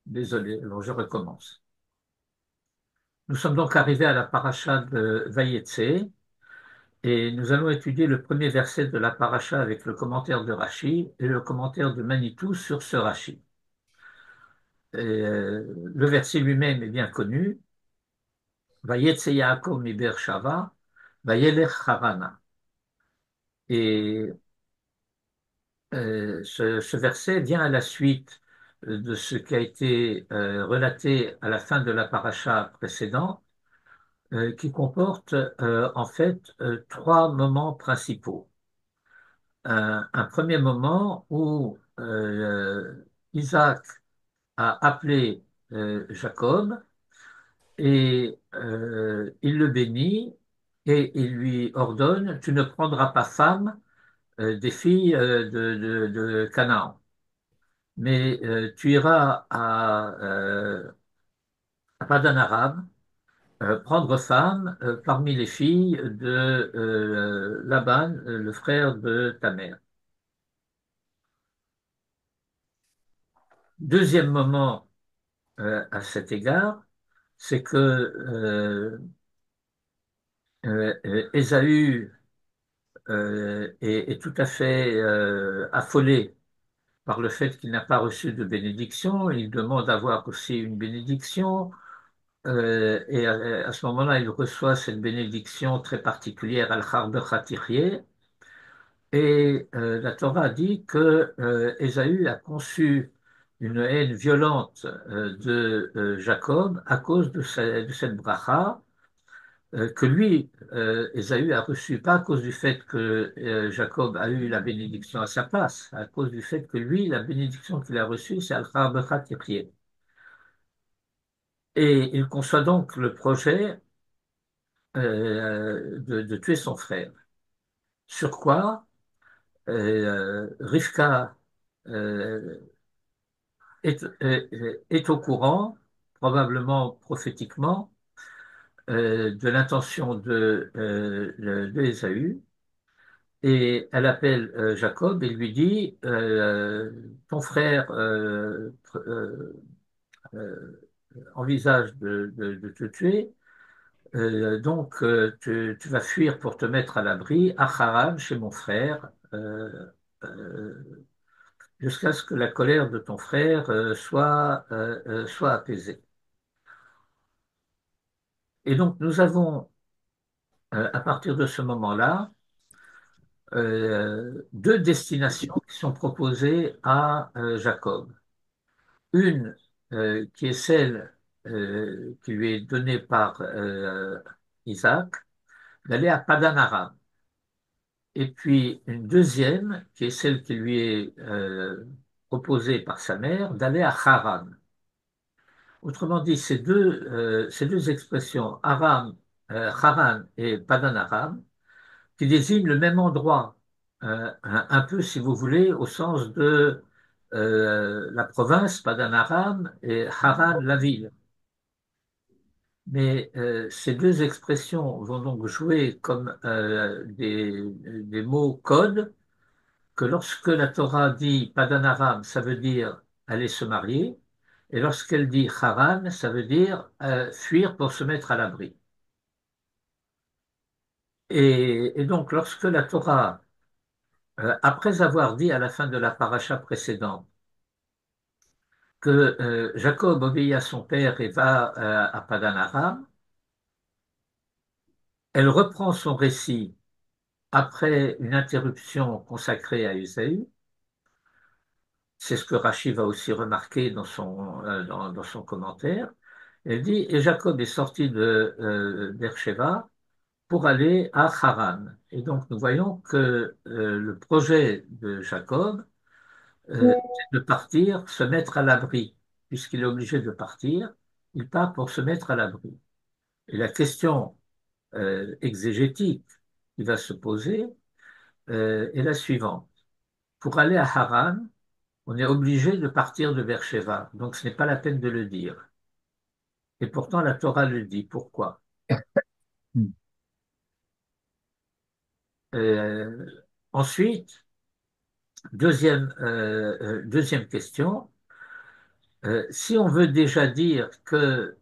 Désolé, alors je recommence. Nous sommes donc arrivés à la paracha de Vayetse et nous allons étudier le premier verset de la paracha avec le commentaire de Rashi et le commentaire de Manitou sur ce Rashi. Le verset lui-même est bien connu. Vayetse Yaakov mi Beershava, Vayelech Harana. Et ce verset vient à la suite de ce qui a été relaté à la fin de la paracha précédente qui comporte en fait trois moments principaux. Un premier moment où Isaac a appelé Jacob et il le bénit et il lui ordonne, tu ne prendras pas femme des filles de Canaan, mais tu iras à Padan Aram prendre femme parmi les filles de Laban, le frère de ta mère. Deuxième moment à cet égard, c'est que Ésaü est tout à fait affolé par le fait qu'il n'a pas reçu de bénédiction. Il demande d'avoir aussi une bénédiction. Et à ce moment-là, il reçoit cette bénédiction très particulière, Al-Harbe Khatirye. Et la Torah dit que Ésaü a conçu une haine violente de Jacob à cause de cette bracha que lui, Ésaü, a reçue, pas à cause du fait que Jacob a eu la bénédiction à sa place, à cause du fait que lui, la bénédiction qu'il a reçue, c'est Al-Kharbecha Tirye. Et il conçoit donc le projet de tuer son frère. Sur quoi Rivka euh, est au courant, probablement prophétiquement, de l'intention de Ésaü, et elle appelle Jacob et lui dit, ton frère euh, envisage de te tuer, donc tu vas fuir pour te mettre à l'abri à Haran, chez mon frère, euh, jusqu'à ce que la colère de ton frère soit apaisée. Et donc nous avons, à partir de ce moment-là, deux destinations qui sont proposées à Jacob. Une qui est celle qui lui est donnée par Isaac, d'aller à Padan Aram. Et puis une deuxième qui est celle qui lui est proposée par sa mère, d'aller à Haran. Autrement dit, ces deux expressions, Aram, Haran et Padan Aram, qui désignent le même endroit, un peu, si vous voulez, au sens de la province, Padan Aram, et Haran, la ville. Mais ces deux expressions vont donc jouer comme des mots codes que lorsque la Torah dit Padan Aram, ça veut dire aller se marier, et lorsqu'elle dit Haran, ça veut dire fuir pour se mettre à l'abri. Et donc, lorsque la Torah, après avoir dit à la fin de la paracha précédente que Jacob obéit à son père et va à Padan Aram, elle reprend son récit après une interruption consacrée à Ésaü. C'est ce que Rachi va aussi remarquer dans son commentaire. Elle dit, et Jacob est sorti de Beersheba pour aller à Haran. Et donc nous voyons que le projet de Jacob, c'est de partir, se mettre à l'abri. Puisqu'il est obligé de partir, il part pour se mettre à l'abri. Et la question exégétique qui va se poser est la suivante. Pour aller à Haran, on est obligé de partir de Beersheba, donc ce n'est pas la peine de le dire. Et pourtant, la Torah le dit. Pourquoi? Hmm. Euh, Ensuite, deuxième question, Si on veut déjà dire que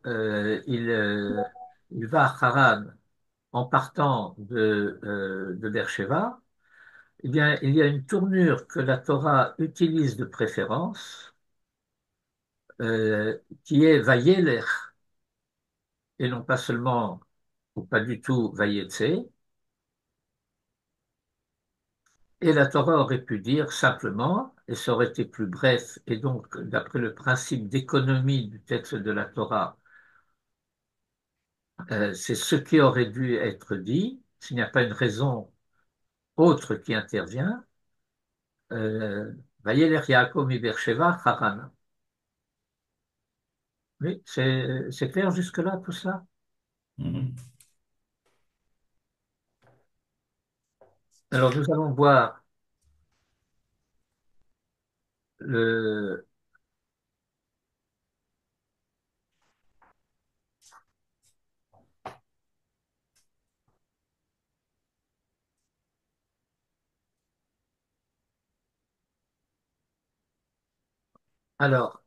il va à Haran en partant de Beersheba, eh bien, il y a une tournure que la Torah utilise de préférence, qui est Vayelech, et non pas seulement, ou pas du tout, Vayetse. Et la Torah aurait pu dire simplement, et ça aurait été plus bref, et donc, d'après le principe d'économie du texte de la Torah, c'est ce qui aurait dû être dit, s'il n'y a pas une raison autre qui intervient. euh, Vayelech Yaakov mi Beersheva Haran. Oui, c'est clair jusque-là, tout ça? Mhm. Alors, nous allons voir le, alors,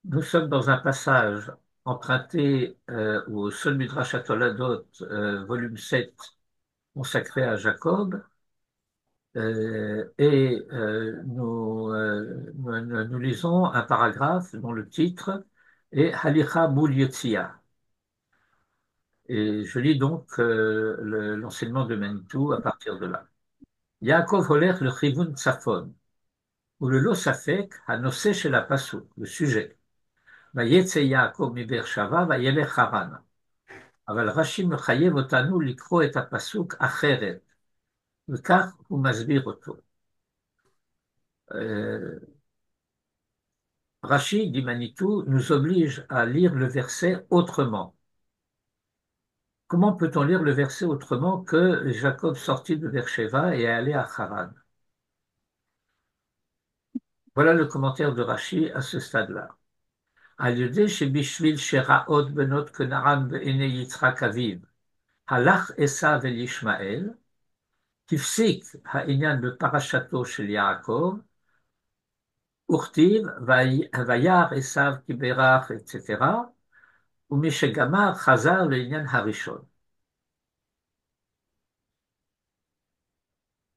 nous sommes dans un passage emprunté au Seul Midrash Toledot, volume 7, consacré à Jacob, et nous lisons un paragraphe dont le titre est Halicha Mul Yotzia. Et je lis donc l'enseignement de Manitou à partir de là. Yaakov holer le chivun tzafon, ou le lo safek, הנושא של הפסוק, le sujet. ויצא יעקב מבאר שבע וילך חרנה. אבל רש"י מחייב אותנו לקרוא את הפסוק אחרת, וכך הוא מסביר אותו. Rachid, dit Manitou, nous oblige à lire le verset autrement. Comment peut-on lire le verset autrement que Jacob sortit de Beersheba et est allé à Haran? Voilà le commentaire de Rachid à ce stade-là. על ידי שבשביל שראות בנות כנען בעיני יצחק אביו, הלך עשיו אל ישמעאל, הפסיק העניין בפרשתו של יעקב, וכתיב, וירא עשיו כי בירך, etc., ומשגמר חזר לעניין הראשון.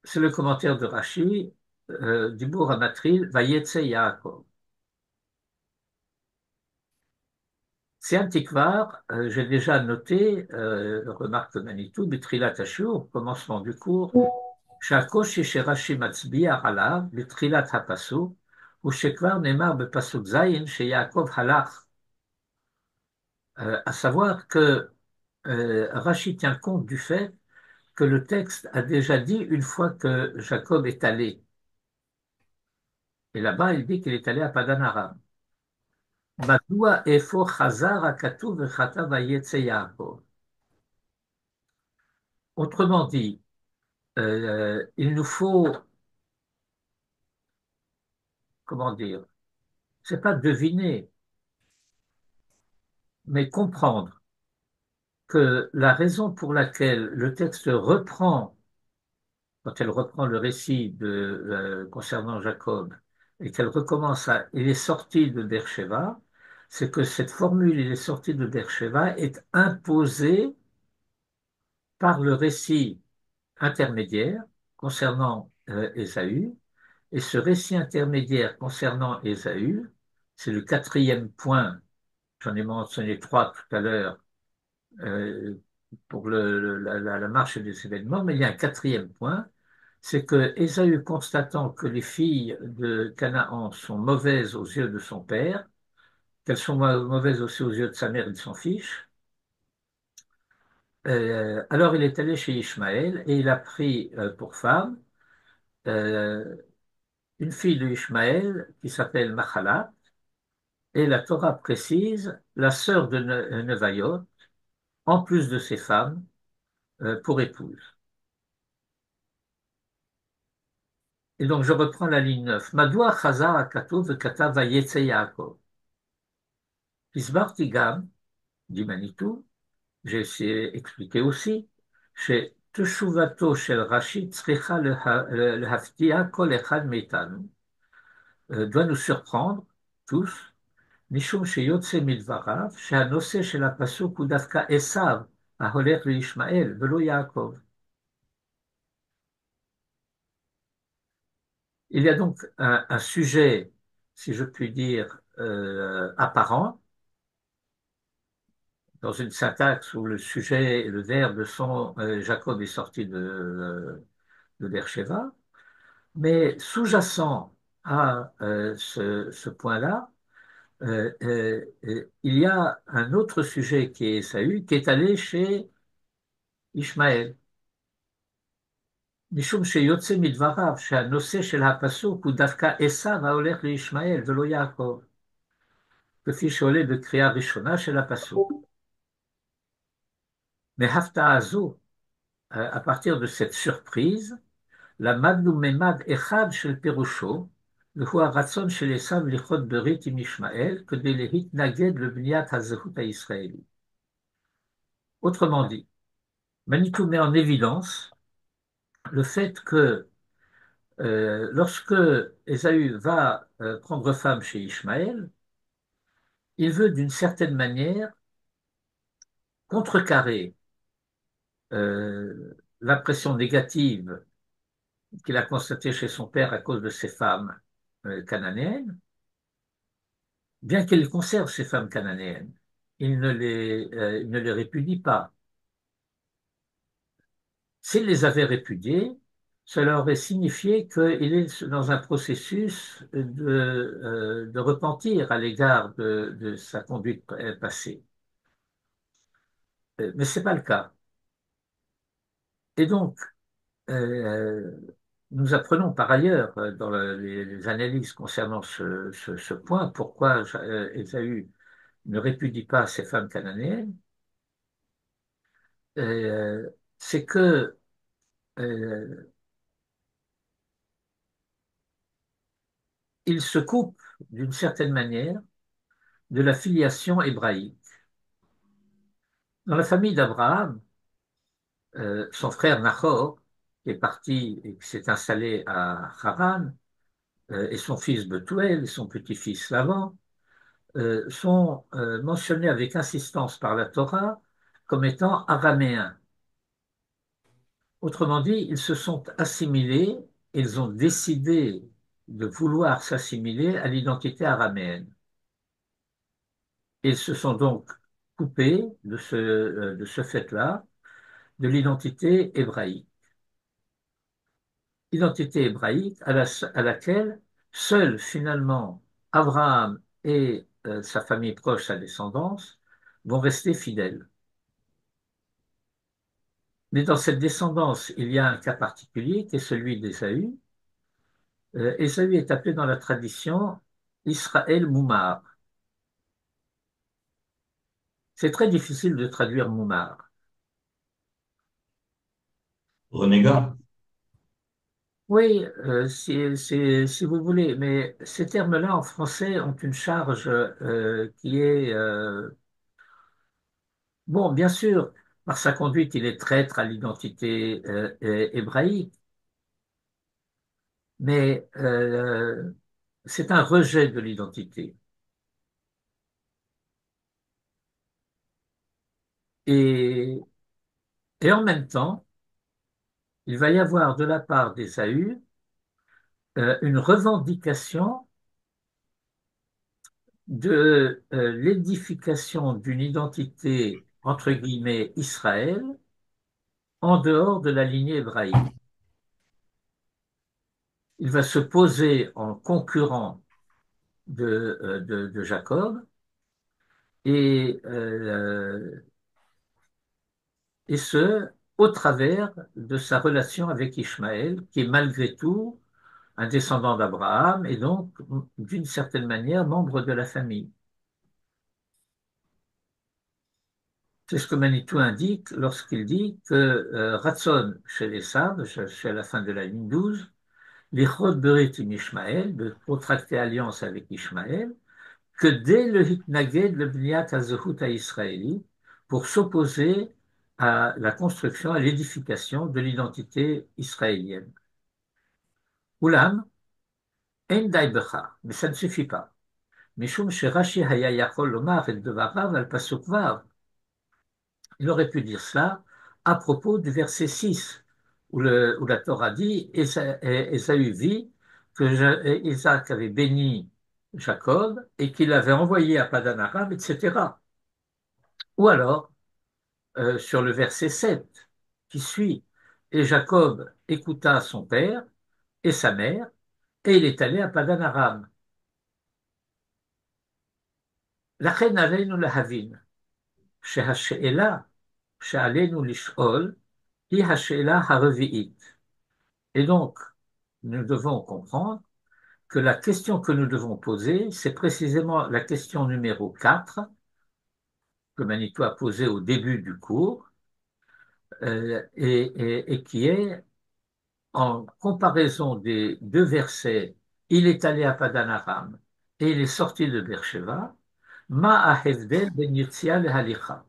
C'est le commentaire de Rashi, du Bourg à Matril, Vayetse Yaakov. C'est un tikvar, j'ai déjà noté, remarque de Manitou, Bitrilat Ashur, au commencement du cours, שהקושי שרש"י מצביע עליו בתחילת הפסוק הוא שכבר נאמר בפסוק ז' שיעקב הלך, à savoir que Rashi tient compte du fait que le texte a déjà dit une fois que Jacob est allé. Et là-bas, il dit qu'il est allé à Padan Aram. מדוע איפה חזר הכתוב וכתב ויצא יעקב? Autrement dit, il nous faut, comment dire, c'est pas deviner, mais comprendre que la raison pour laquelle le texte reprend, quand elle reprend le récit concernant Jacob, et qu'elle recommence à il est sorti de Beersheba, c'est que cette formule il est sorti de Beersheba est imposée par le récit intermédiaire concernant Ésaü, et ce récit intermédiaire concernant Ésaü, c'est le quatrième point, j'en ai mentionné trois tout à l'heure, euh, pour la marche des événements, mais il y a un quatrième point, c'est que Ésaü, constatant que les filles de Canaan sont mauvaises aux yeux de son père, qu'elles sont mauvaises aussi aux yeux de sa mère et de son fils, alors il est allé chez Ishmaël et il a pris pour femme euh, une fille de Ishmaël qui s'appelle Machalat, et la Torah précise la sœur de Nevayot, en plus de ses femmes, pour épouse. Et donc je reprends la ligne 9. Madoua chazar akatov vekatav vayetze Yaakov. Isbarti gam, dit Manitou, j'ai essayé d'expliquer aussi, chez Teshuvato shel Rashi tzricha lehaftia kol echad meitanu. doit nous surprendre tous. Mishum sheyotse midvarav, shehanose shel hapasuk hu dafka Esav, aholech leIshmael, velo Yaakov. Il y a donc un sujet, si je puis dire, apparent, dans une syntaxe où le sujet et le verbe sont Jacob est sorti de Beersheba, mais sous-jacent à ce point-là, il y a un autre sujet qui est Ésaü, qui est allé chez Ishmaël. משום שיוצא מדבריו שהנושא של הפסוק הוא דווקא עשיו ההולך לישמעאל ולא יעקב, כפי שעולה בקריאה ראשונה של הפסוק. מהפתעה זו, à partir de cette surprise, למדנו ממד אחד של פירושו, והוא הרצון של עשיו לכרות ברית עם ישמעאל כדי להתנגד לבניית הזהות הישראלית. Autrement dit, Manitou met en évidence le fait que lorsque Ésaü va prendre femme chez Ishmaël, il veut d'une certaine manière contrecarrer l'impression négative qu'il a constatée chez son père à cause de ses femmes cananéennes, bien qu'il conserve ces femmes cananéennes. Il ne les répudie pas. S'il les avait répudiées, cela aurait signifié qu'il est dans un processus de repentir à l'égard de sa conduite passée. Mais ce n'est pas le cas. Et donc, euh, nous apprenons par ailleurs dans les analyses concernant ce point pourquoi Ésaü ne répudie pas ces femmes cananéennes, euh, c'est que euh, il se coupe d'une certaine manière de la filiation hébraïque. Dans la famille d'Abraham, son frère Nahor, qui est parti et qui s'est installé à Haran, et son fils Bethuel et son petit-fils Lavan, sont mentionnés avec insistance par la Torah comme étant araméens. Autrement dit, ils se sont assimilés, ils ont décidé de vouloir s'assimiler à l'identité araméenne. Ils se sont donc coupés de ce fait-là de l'identité hébraïque. Identité hébraïque à laquelle seul finalement Abraham et sa famille proche, sa descendance, vont rester fidèles. Mais dans cette descendance, il y a un cas particulier qui est celui d'Ésaü. Ésaü est appelé dans la tradition Israël Moumar. C'est très difficile de traduire Moumar. Renégat. Oui, si vous voulez, mais ces termes-là en français ont une charge qui est bon, bien sûr, par sa conduite, il est traître à l'identité hébraïque, mais c'est un rejet de l'identité. Et, et en même temps, il va y avoir de la part d'Ésaü une revendication de l'édification d'une identité, entre guillemets, Israël, en dehors de la lignée hébraïque. Il va se poser en concurrent de Jacob et, et ce, au travers de sa relation avec Ishmaël, qui est malgré tout un descendant d'Abraham et donc, d'une certaine manière, membre de la famille. C'est ce que Manitou indique lorsqu'il dit que Ratson, chez les Sables, chez la fin de la ligne 12, l'Ichod Berit Ishmaël, de contracter alliance avec Ishmaël, que dès le Hitnaged, le Bniat Hazehut à Israéli, pour s'opposer à la construction, à l'édification de l'identité israélienne. Oulam, En dai becha, mais ça ne suffit pas. Mishum sherashi haya yachol lomar et devarav al pasuk vav. Il aurait pu dire cela à propos du verset 6, où la Torah dit Ésaü vit que Isaac avait béni Jacob et qu'il l'avait envoyé à Padan Aram, etc. Ou alors, sur le verset 7 qui suit, et Jacob écouta son père et sa mère, et il est allé à Padan Aram. לכן עלינו להבין שהשאלה שעלינו לשאול היא השאלה הרביעית. Et donc, nous devons comprendre que la question que nous devons poser, c'est précisément la question numéro 4 que Manitou a posée au début du cours, et qui est en comparaison des deux versets, il est allé à Padan Aram et il est sorti de Beersheba, Ma ahevdel ben Yitzia le halicha.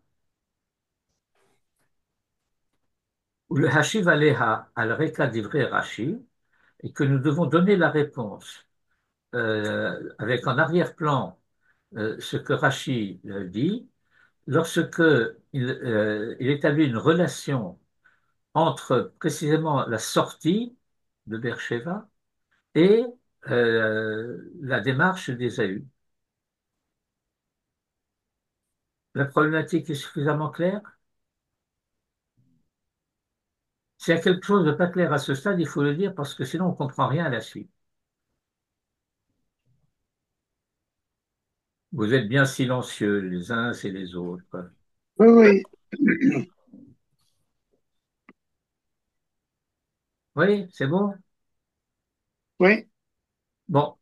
Ou le hashiv aleha al reka divrei Rashi, et que nous devons donner la réponse avec en arrière-plan ce que Rashi dit, lorsque il établit une relation entre précisément la sortie de Beersheba et la démarche d'Ésaü. La problématique est suffisamment claire. S'il y a quelque chose de pas clair à ce stade, il faut le dire parce que sinon on ne comprend rien à la suite. Vous êtes bien silencieux les uns et les autres. Oui, oui, Oui, c'est bon? oui, Bon,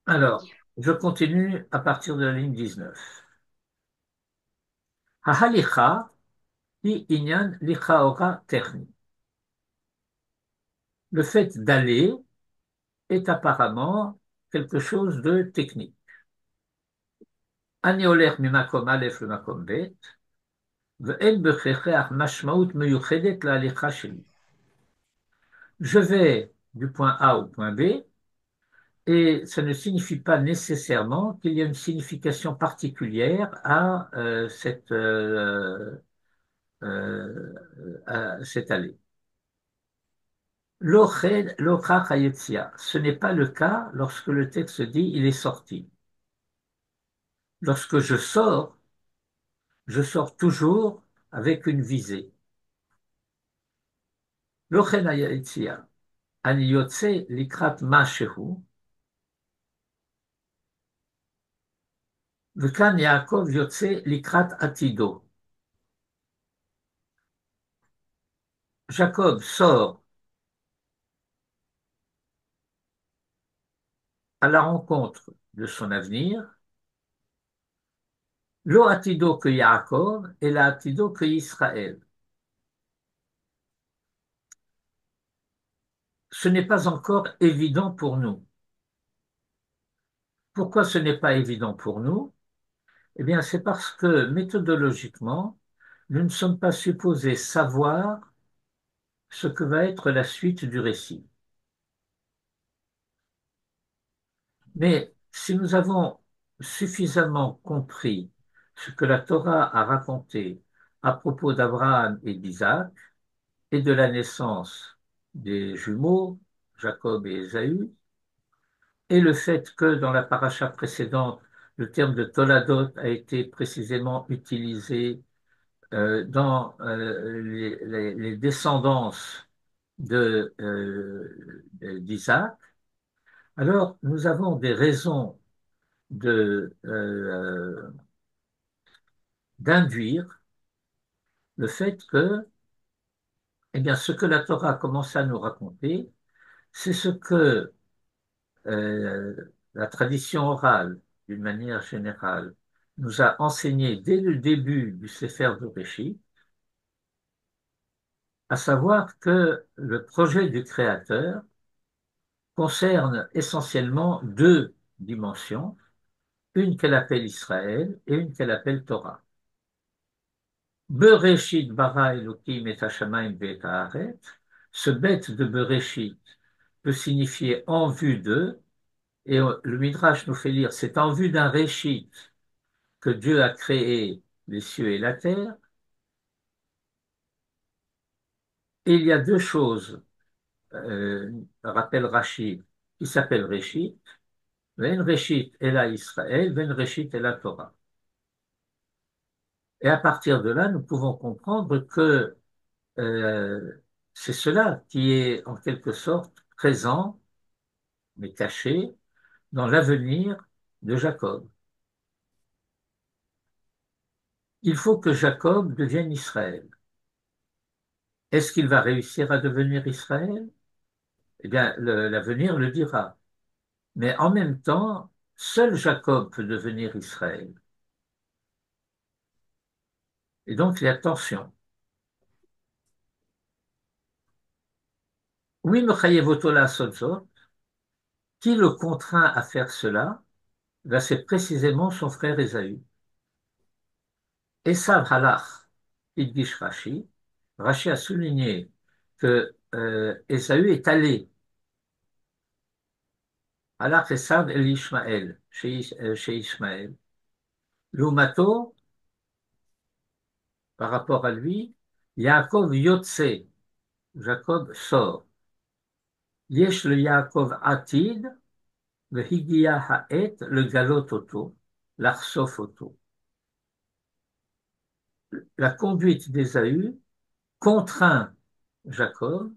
alors, je continue à partir de la ligne 19. Hahalicha hi inyan lichaora terni. Le fait d'aller est apparemment quelque chose de technique. Ani oler mimakom alef le makom bet, ve'en bechechach mashmaut meyuchedet la'alicha sheli. Je vais du point A au point B, et ça ne signifie pas nécessairement qu'il y a une signification particulière à cette allée. L'ochach hayetzia. Ce n'est pas le cas lorsque le texte dit il est sorti. Lorsque je sors toujours avec une visée. Lochen hayetzia. Ani yotze likrat mashehu. V'kan Yaakov yotze likrat atido. Jacob sort à la rencontre de son avenir. Lo atido que Yaakov et la atido que Israël. Ce n'est pas encore évident pour nous. Pourquoi ce n'est pas évident pour nous? Eh bien, c'est parce que méthodologiquement, nous ne sommes pas supposés savoir ce que va être la suite du récit. Mais si nous avons suffisamment compris ce que la Torah a raconté à propos d'Abraham et d'Isaac et de la naissance des jumeaux, Jacob et Ésaü, et le fait que dans la paracha précédente, le terme de Toladot a été précisément utilisé dans les descendances d'Isaac, alors nous avons des raisons d'induire le fait que, eh bien, ce que la Torah commence à nous raconter, c'est ce que la tradition orale, d'une manière générale, nous a enseigné dès le début du Sefer de Bereshit, à savoir que le projet du Créateur concerne essentiellement deux dimensions, une qu'elle appelle Israël et une qu'elle appelle Torah. Bereshit bara Elokim et hashamayim ve'et haaretz, Ce bête de Bereshit peut signifier en vue de, et le Midrash nous fait lire, c'est en vue d'un Réshit que Dieu a créé les cieux et la terre. Et il y a deux choses, rappelle Rashi, qui s'appellent Réshit. Ven Réshit et la Israël, Ven Réshit et la Torah. Et à partir de là, nous pouvons comprendre que c'est cela qui est en quelque sorte présent, mais caché, dans l'avenir de Jacob. Il faut que Jacob devienne Israël. Est-ce qu'il va réussir à devenir Israël? Eh bien, l'avenir le dira. Mais en même temps, seul Jacob peut devenir Israël. Et donc, il y a tension. Oui, Mechayevotola Sotzot, qui le contraint à faire cela? Ben, c'est précisément son frère Ésaü. Esav halach, Idgish Rashi. Rashi a souligné que Ésaü est allé. Halach Esav el Ishmael, chez Ishmael. L'umato, par rapport à lui, Yaakov Yotse, Jacob sort. Yesh le Yaakov Atid, le Higia Haet, le Galot Oto, l'Arsof Oto. La conduite d'Ésaü contraint Jacob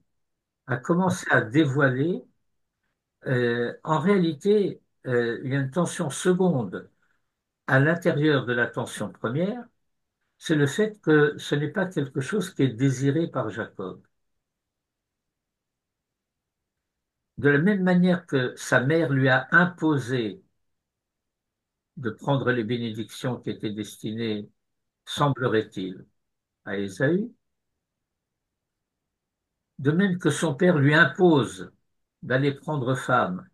à commencer à dévoiler. En réalité, il y a une tension seconde à l'intérieur de la tension première, c'est le fait que ce n'est pas quelque chose qui est désiré par Jacob. De la même manière que sa mère lui a imposé de prendre les bénédictions qui étaient destinées, semblerait-il, à Ésaü, de même que son père lui impose d'aller prendre femme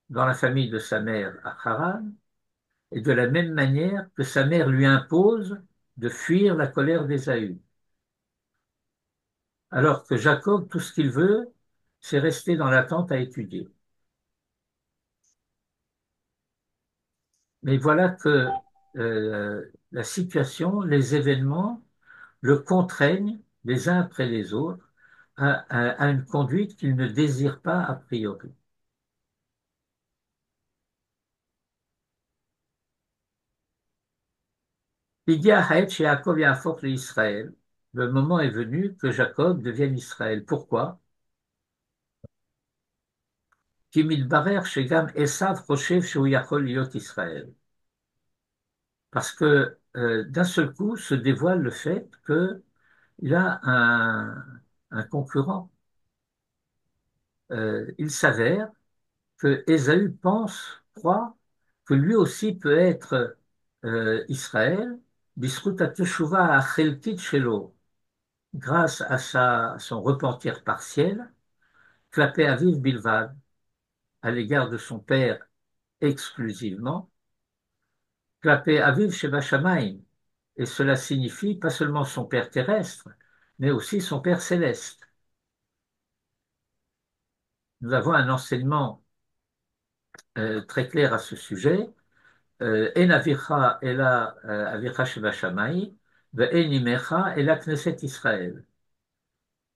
dans la famille de sa mère à Haran, et de la même manière que sa mère lui impose de fuir la colère d'Ésaü. Alors que Jacob, tout ce qu'il veut, c'est rester dans l'attente à étudier. Mais voilà que la situation, les événements le contraignent les uns après les autres à une conduite qu'il ne désire pas a priori. Pigia Haet chez Jacob Yahaphoch Israël. Le moment est venu que Jacob devienne Israël. Pourquoi? Ki mitbarer shegam Esav choshev shehu yachol liot Israël. Parce que d'un seul coup se dévoile le fait qu'il a un concurrent. Il s'avère que Ésaü croit que lui aussi peut être Israël, Bisrut Teshuva Achelkit Shelo, grâce à son repentir partiel, Klapé Aviv Bilvad, à l'égard de son père exclusivement, Klapé Aviv Sheba Shamayim, et cela signifie pas seulement son père terrestre, mais aussi son père céleste. Nous avons un enseignement très clair à ce sujet. En avicha ela avicha sheba shamayim, ve'en imecha ela knesset Israël.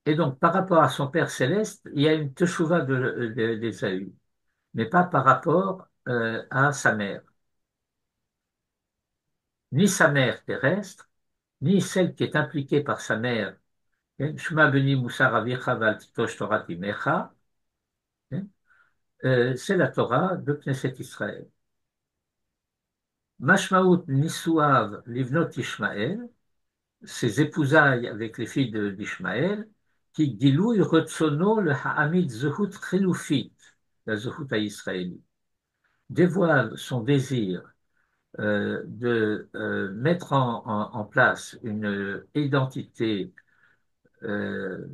Et donc, par rapport à son Père céleste, il y a une teshuva d'Ésaü, mais pas par rapport à sa mère. Ni sa mère terrestre, ni celle qui est impliquée par sa mère, Shema beni musar avicha val titosh Torah imecha, c'est la Torah de Knesset Israël. Mashmaout nisuav livnot Ishmael, ses épousailles avec les filles d'Ishmaël, qui gilouy retsono le ha'amid zehut chilufit, la zehut israélite, dévoile son désir de mettre en place une identité, euh,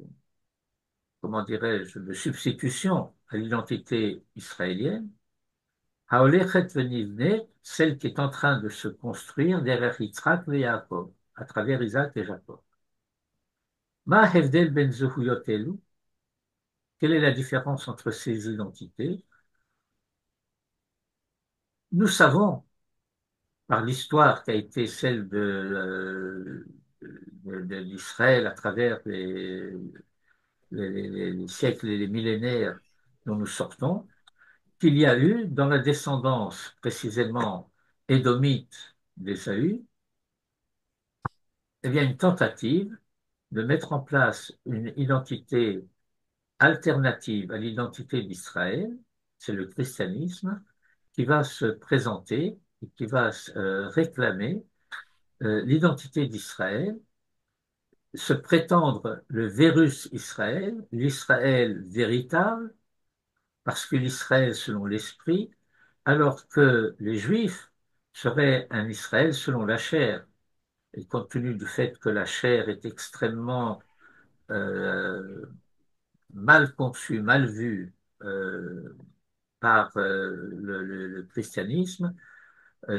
comment dirais-je, de substitution à l'identité israélienne, Haolechet venivne, celle qui est en train de se construire derrière Yitzhak et Yaakov, à travers Isaac et Jacob. Ma hevdel ben zehuyot elu, quelle est la différence entre ces identités? Nous savons, par l'histoire qui a été celle de l'Israël à travers les siècles et les millénaires dont nous sortons, qu'il y a eu dans la descendance précisément édomite d'Ésaü, eh bien, une tentative de mettre en place une identité alternative à l'identité d'Israël, c'est le christianisme, qui va se présenter et qui va réclamer l'identité d'Israël, se prétendre le Vérus Israël, l'Israël véritable, parce que l'Israël selon l'esprit, alors que les Juifs seraient un Israël selon la chair. Et compte tenu du fait que la chair est extrêmement euh, mal conçue, mal vue par le christianisme,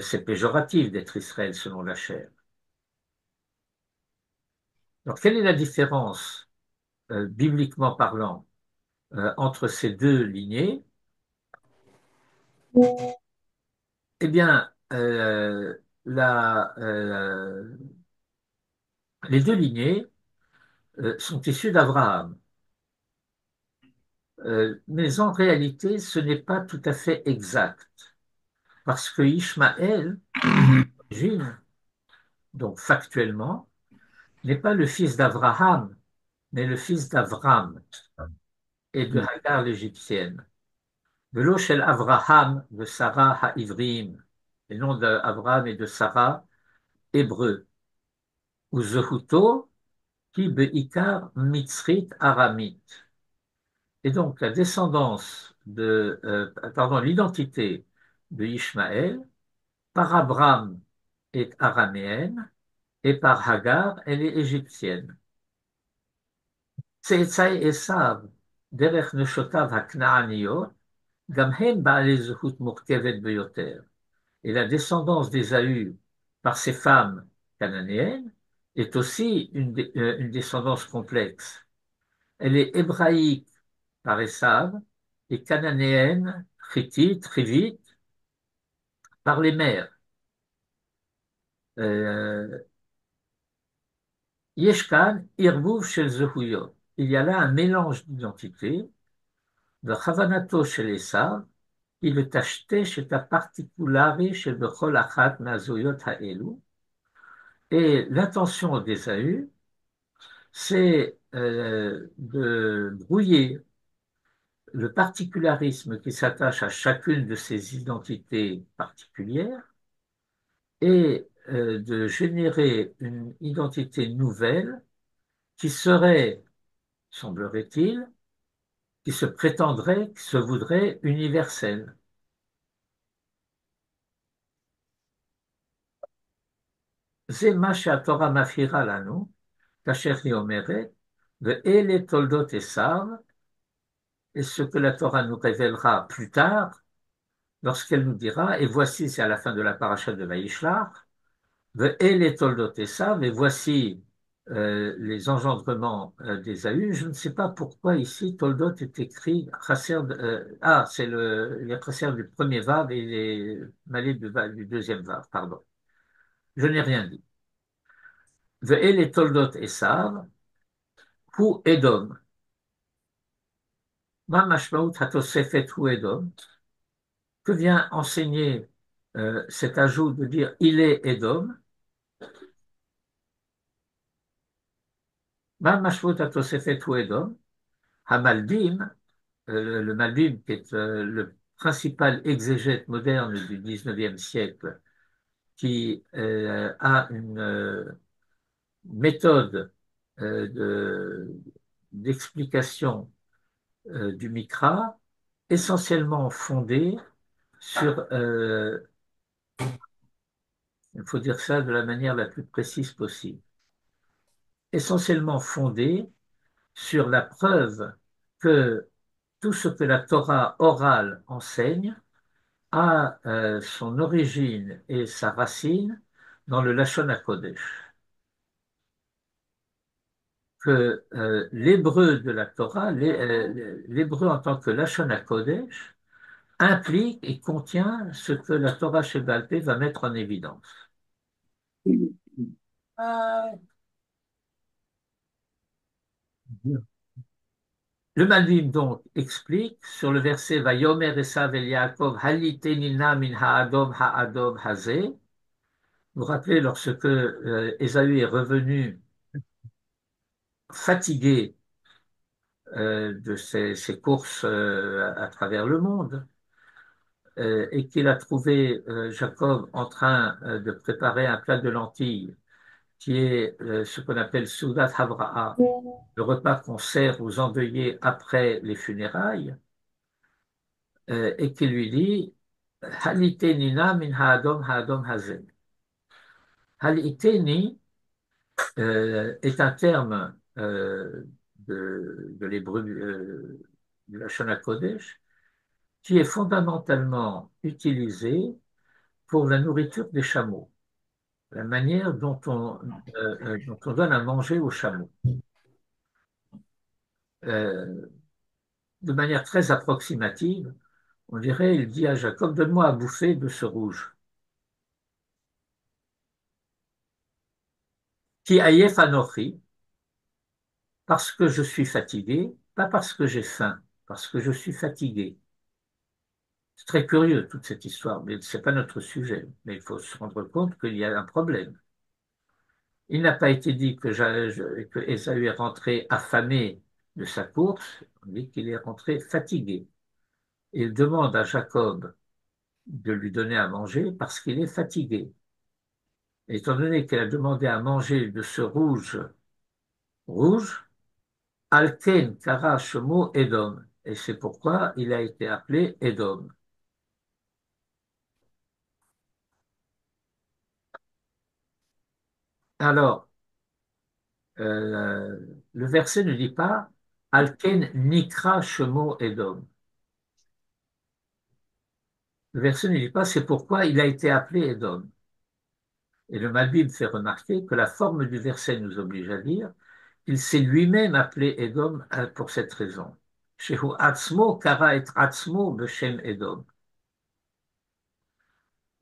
c'est péjoratif d'être Israël selon la chair. Alors, quelle est la différence, bibliquement parlant, entre ces deux lignées? Eh bien, les deux lignées sont issues d'Abraham. Mais en réalité, ce n'est pas tout à fait exact, parce que Ishmaël, d'origine, donc factuellement, n'est pas le fils d'Abraham, mais le fils d'Avram et de Hagar l'égyptienne. De l'eau shel Avraham, de Sarah ha-Ivrim, et non d'Abraham et de Sarah hébreux, ou Zehuto, qui beikar mitzrit aramite. Et donc la descendance pardon, l'identité de Ishmaël par Abraham est araméenne et par Hagar elle est égyptienne. צאצאי עשיו דרך נשותיו הכנעניות, גם הם בעלי זהות מורכבת ביותר. Et la descendance d'Ésaü par ses femmes cananéennes est aussi une descendance complexe. Elle est hébraïque par Esav et cananéenne, hittite, rivite, par les mères. Yeshkan, Irbuv shel Zehuyot. Il y a là un mélange d'identité, de Havanato shel Esav, qui le tachtesh et à particulari shel Bechol Achat Mazuyot Haelu. Et l'intention d'Ésaü, c'est de brouiller le particularisme qui s'attache à chacune de ces identités particulières et de générer une identité nouvelle qui serait, semblerait-il, qui se prétendrait, qui se voudrait universelle. C'est ma Torah mafira lanu, kasher hi omeret, ve'ele toldot esav, et ce que la Torah nous révélera plus tard, lorsqu'elle nous dira, et voici, c'est à la fin de la paracha de Vaïshlach, ve'ele toldot esav, et voici les engendrements d'Ésaü. Je ne sais pas pourquoi ici toldot est écrit chasser, c'est les chasser du premier vav et les malais du deuxième vav, pardon. Je n'ai rien dit. Ve'ele toldot esav, hu edom. Ma mashmaut hatosefet hu edom. Que vient enseigner cet ajout de dire il est Édom? Ma mashmaut hatosefet hu edom. Hamalbim, le Malbim, qui est le principal exégète moderne du 19e siècle, qui a une méthode d'explication du Mikra essentiellement fondée sur, il faut dire ça de la manière la plus précise possible, essentiellement fondée sur la preuve que tout ce que la Torah orale enseigne a son origine et sa racine dans le Lashon HaKodesh. que l'hébreu de la Torah, l'hébreu en tant que Lashon HaKodesh, implique et contient ce que la Torah Sheba'al Peh va mettre en évidence. Le Malbim donc explique sur le verset Vayomer Esav el Yaakov Halitenina min ha'adom ha'adom hazeh. Vous vous rappelez lorsque Ésaü est revenu fatigué de ses courses à travers le monde et qu'il a trouvé Jacob en train de préparer un plat de lentilles qui est ce qu'on appelle Soudat Havra'a, le repas qu'on sert aux endeuillés après les funérailles, et qui lui dit Haliteni min ha'adom ha'adom hazeh. Haliteni est un terme de l'hébreu du Lashon HaKodesh qui est fondamentalement utilisé pour la nourriture des chameaux, la manière dont on donne à manger aux chameaux. Euh, de manière très approximative, on dirait, il dit à Jacob, donne-moi à bouffer de ce rouge. Qui ayef anochi, parce que je suis fatigué, pas parce que j'ai faim, parce que je suis fatigué. C'est très curieux toute cette histoire, mais ce n'est pas notre sujet. Mais il faut se rendre compte qu'il y a un problème. Il n'a pas été dit que Ésaü est rentré affamé de sa course, on dit qu'il est rentré fatigué. Et il demande à Jacob de lui donner à manger parce qu'il est fatigué. Et étant donné qu'il a demandé à manger de ce rouge, Alken Kara Shemo Edom. Et c'est pourquoi il a été appelé Edom. Alors, euh, le verset ne dit pas Alken Nikra Shemo Edom. Le verset ne dit pas c'est pourquoi il a été appelé Edom. Et le Malbim fait remarquer que la forme du verset nous oblige à dire qu'il s'est lui-même appelé Edom pour cette raison. Shehu Atzmo Kara et Atzmo Beshem Edom.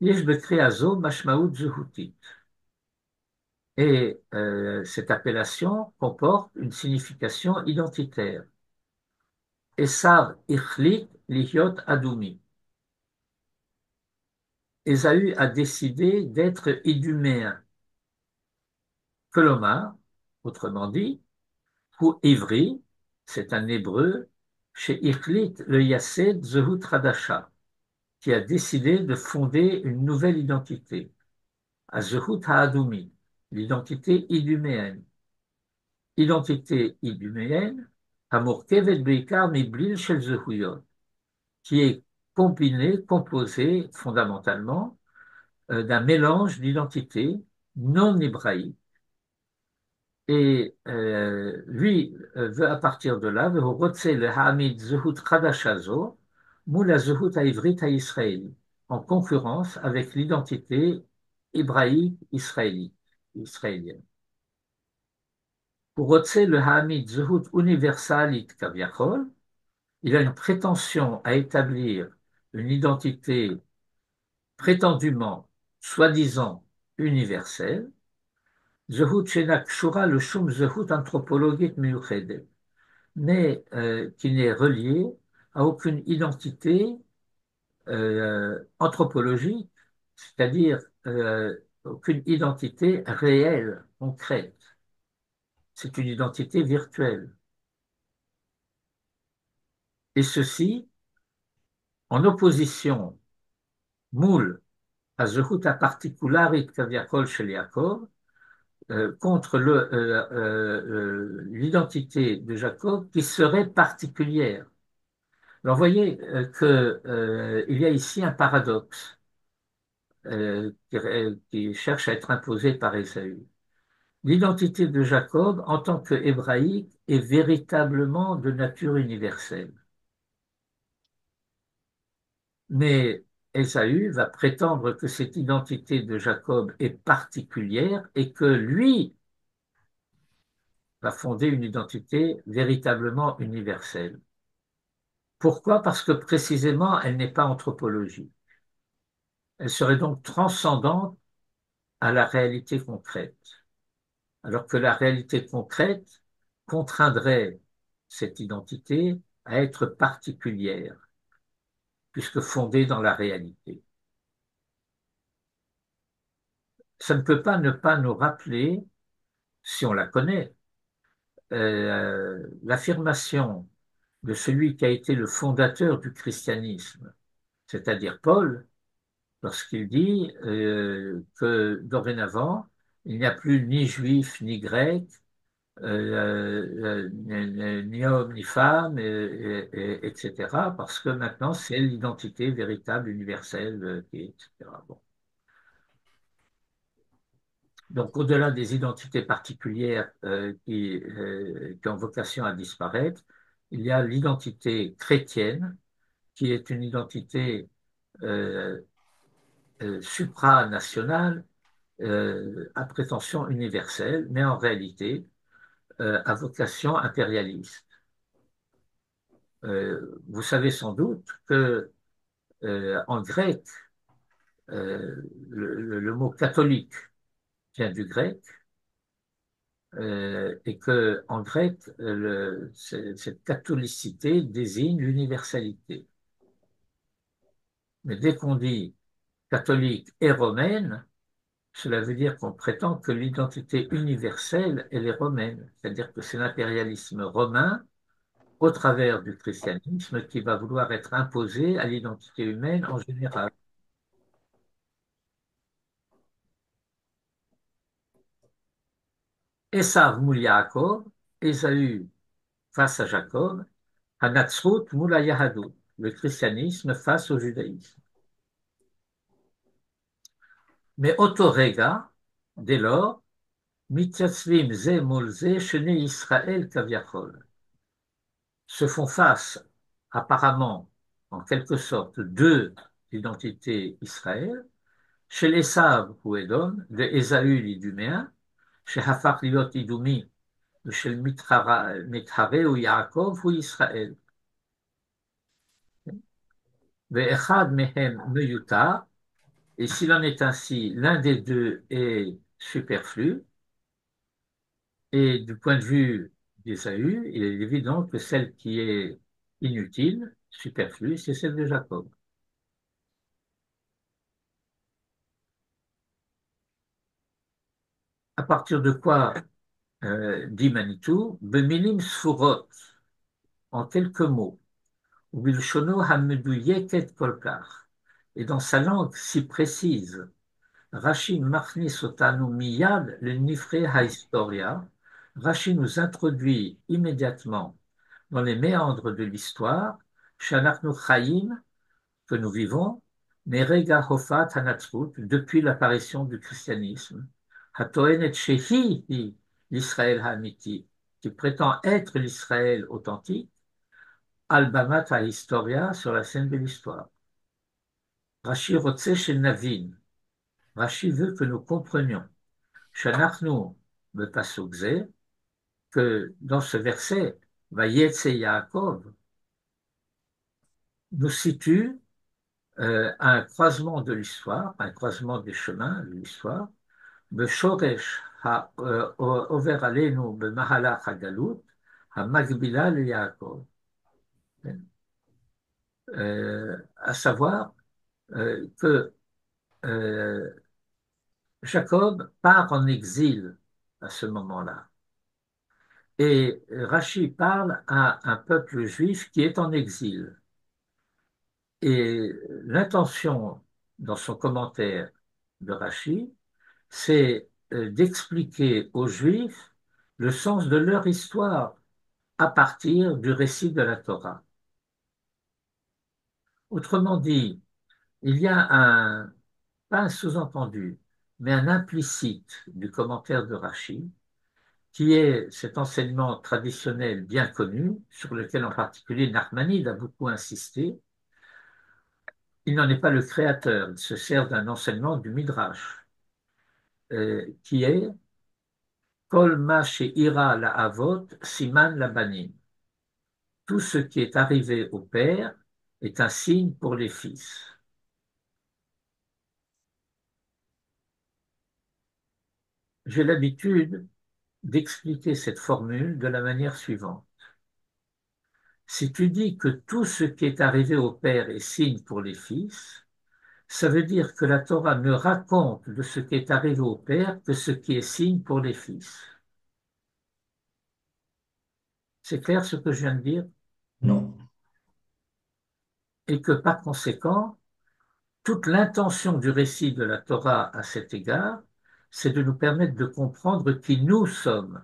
Yesh Bekri Azo Mashmaout Zehutit. Et cette appellation comporte une signification identitaire. Esav Ichlit Lihyot Adoumi. Ésaü a décidé d'être iduméen. Kolomar, autrement dit, ou Ivri, c'est un hébreu, chez Ichlit le Yased Zehut Radasha, qui a décidé de fonder une nouvelle identité, à Zehut Haadoumi, l'identité iduméenne. Identité iduméenne, Amorkevet Beikar Miblil Shel Zehuyot, qui est combinée, composée fondamentalement d'un mélange d'identités non hébraïques. Et lui veut à partir de là, le Hamid Zehut Khadashazo, Moula Zehut Haïvrit Haïsraël, en concurrence avec l'identité hébraïque israélienne. Pour Rotse le Hamid Zehut Universalit Kaviachol, il a une prétention à établir une identité prétendument, soi-disant, universelle, Zehut Shenak Shura le Shum Zehut anthropologique Miyuchedet, mais qui n'est relié à aucune identité anthropologique, c'est-à-dire aucune identité réelle, concrète. C'est une identité virtuelle. Et ceci en opposition moule à Zehuta particularit kaviakol shel Yaakov, contre l'identité de Jacob qui serait particulière. Alors, vous voyez qu'il y a ici un paradoxe qui cherche à être imposé par Ésaü. L'identité de Jacob en tant qu'hébraïque est véritablement de nature universelle. Mais Ésaü va prétendre que cette identité de Jacob est particulière et que lui va fonder une identité véritablement universelle. Pourquoi? Parce que précisément, elle n'est pas anthropologique. Elle serait donc transcendante à la réalité concrète, alors que la réalité concrète contraindrait cette identité à être particulière, puisque fondée dans la réalité. Ça ne peut pas ne pas nous rappeler, si on la connaît, l'affirmation de celui qui a été le fondateur du christianisme, c'est-à-dire Paul, lorsqu'il dit que dorénavant, il n'y a plus ni juif ni grec, ni homme ni femme, etc., parce que maintenant c'est l'identité véritable, universelle, etc. Bon. Donc au-delà des identités particulières qui ont vocation à disparaître, il y a l'identité chrétienne, qui est une identité euh, supranationale à prétention universelle, mais en réalité à vocation impérialiste. Vous savez sans doute que en grec, le mot catholique vient du grec et que en grec, cette catholicité désigne l'universalité. Mais dès qu'on dit catholique et romaine, cela veut dire qu'on prétend que l'identité universelle, elle est romaine, c'est-à-dire que c'est l'impérialisme romain au travers du christianisme qui va vouloir être imposé à l'identité humaine en général. Esav moul Yaakov, Ésaü face à Jacob, Hanatzrut moul Yahadut, le christianisme face au judaïsme. Mais Otorega, dès lors, Mityatzvim ze mol ze, Shene Israël kaviachol, se font face apparemment, en quelque sorte, deux identités Israël, chez l'Esav ou Edom, de Ésaü l'Iduméen, chez Hafach Liot Idumi, chez le Mithare ou Yaakov ou Israël. Ve'echad mehem meyutar, et s'il en est ainsi, l'un des deux est superflu, et du point de vue d'Ésaü, il est évident que celle qui est inutile, superflue, c'est celle de Jacob. À partir de quoi dit Manitou, Bemilim Sfurot, en quelques mots, Bilshono Hameduyeket Kolkar, et dans sa langue si précise, Rashi Machnis Otanu Miyad le Nifre HaHistoria, Rashi nous introduit immédiatement dans les méandres de l'histoire, Shanachnu Chaim, que nous vivons, Merega Hofat Hanatzrut, depuis l'apparition du christianisme, Hatoenet Shehi l'Israël Hamiti, qui prétend être l'Israël authentique, Al-Bamat HaHistoria, sur la scène de l'histoire. Rashi Rotse Navin, Rashi veut que nous comprenions, Shanachnu Bepasuk Ze, que dans ce verset, Vayetse Yaakov, nous situe un croisement de l'histoire, un croisement des chemins de l'histoire, Beshoresh Over Alenu Bemahalach Hagalut, Hamagbila le Yaakov. À savoir que euh, Jacob part en exil à ce moment-là. Et Rachi parle à un peuple juif qui est en exil. Et l'intention dans son commentaire de Rachi, c'est d'expliquer aux Juifs le sens de leur histoire à partir du récit de la Torah. Autrement dit, il y a pas un sous-entendu, mais un implicite du commentaire de Rachi, qui est cet enseignement traditionnel bien connu, sur lequel en particulier Nachmanide a beaucoup insisté. Il n'en est pas le créateur, il se sert d'un enseignement du Midrash, qui est Kol ma she'ira la avot, siman la banim. Tout ce qui est arrivé au père est un signe pour les fils. J'ai l'habitude d'expliquer cette formule de la manière suivante. Si tu dis que tout ce qui est arrivé au père est signe pour les fils, ça veut dire que la Torah ne raconte de ce qui est arrivé au père que ce qui est signe pour les fils. C'est clair ce que je viens de dire? Non. Et que par conséquent, toute l'intention du récit de la Torah à cet égard, c'est de nous permettre de comprendre qui nous sommes.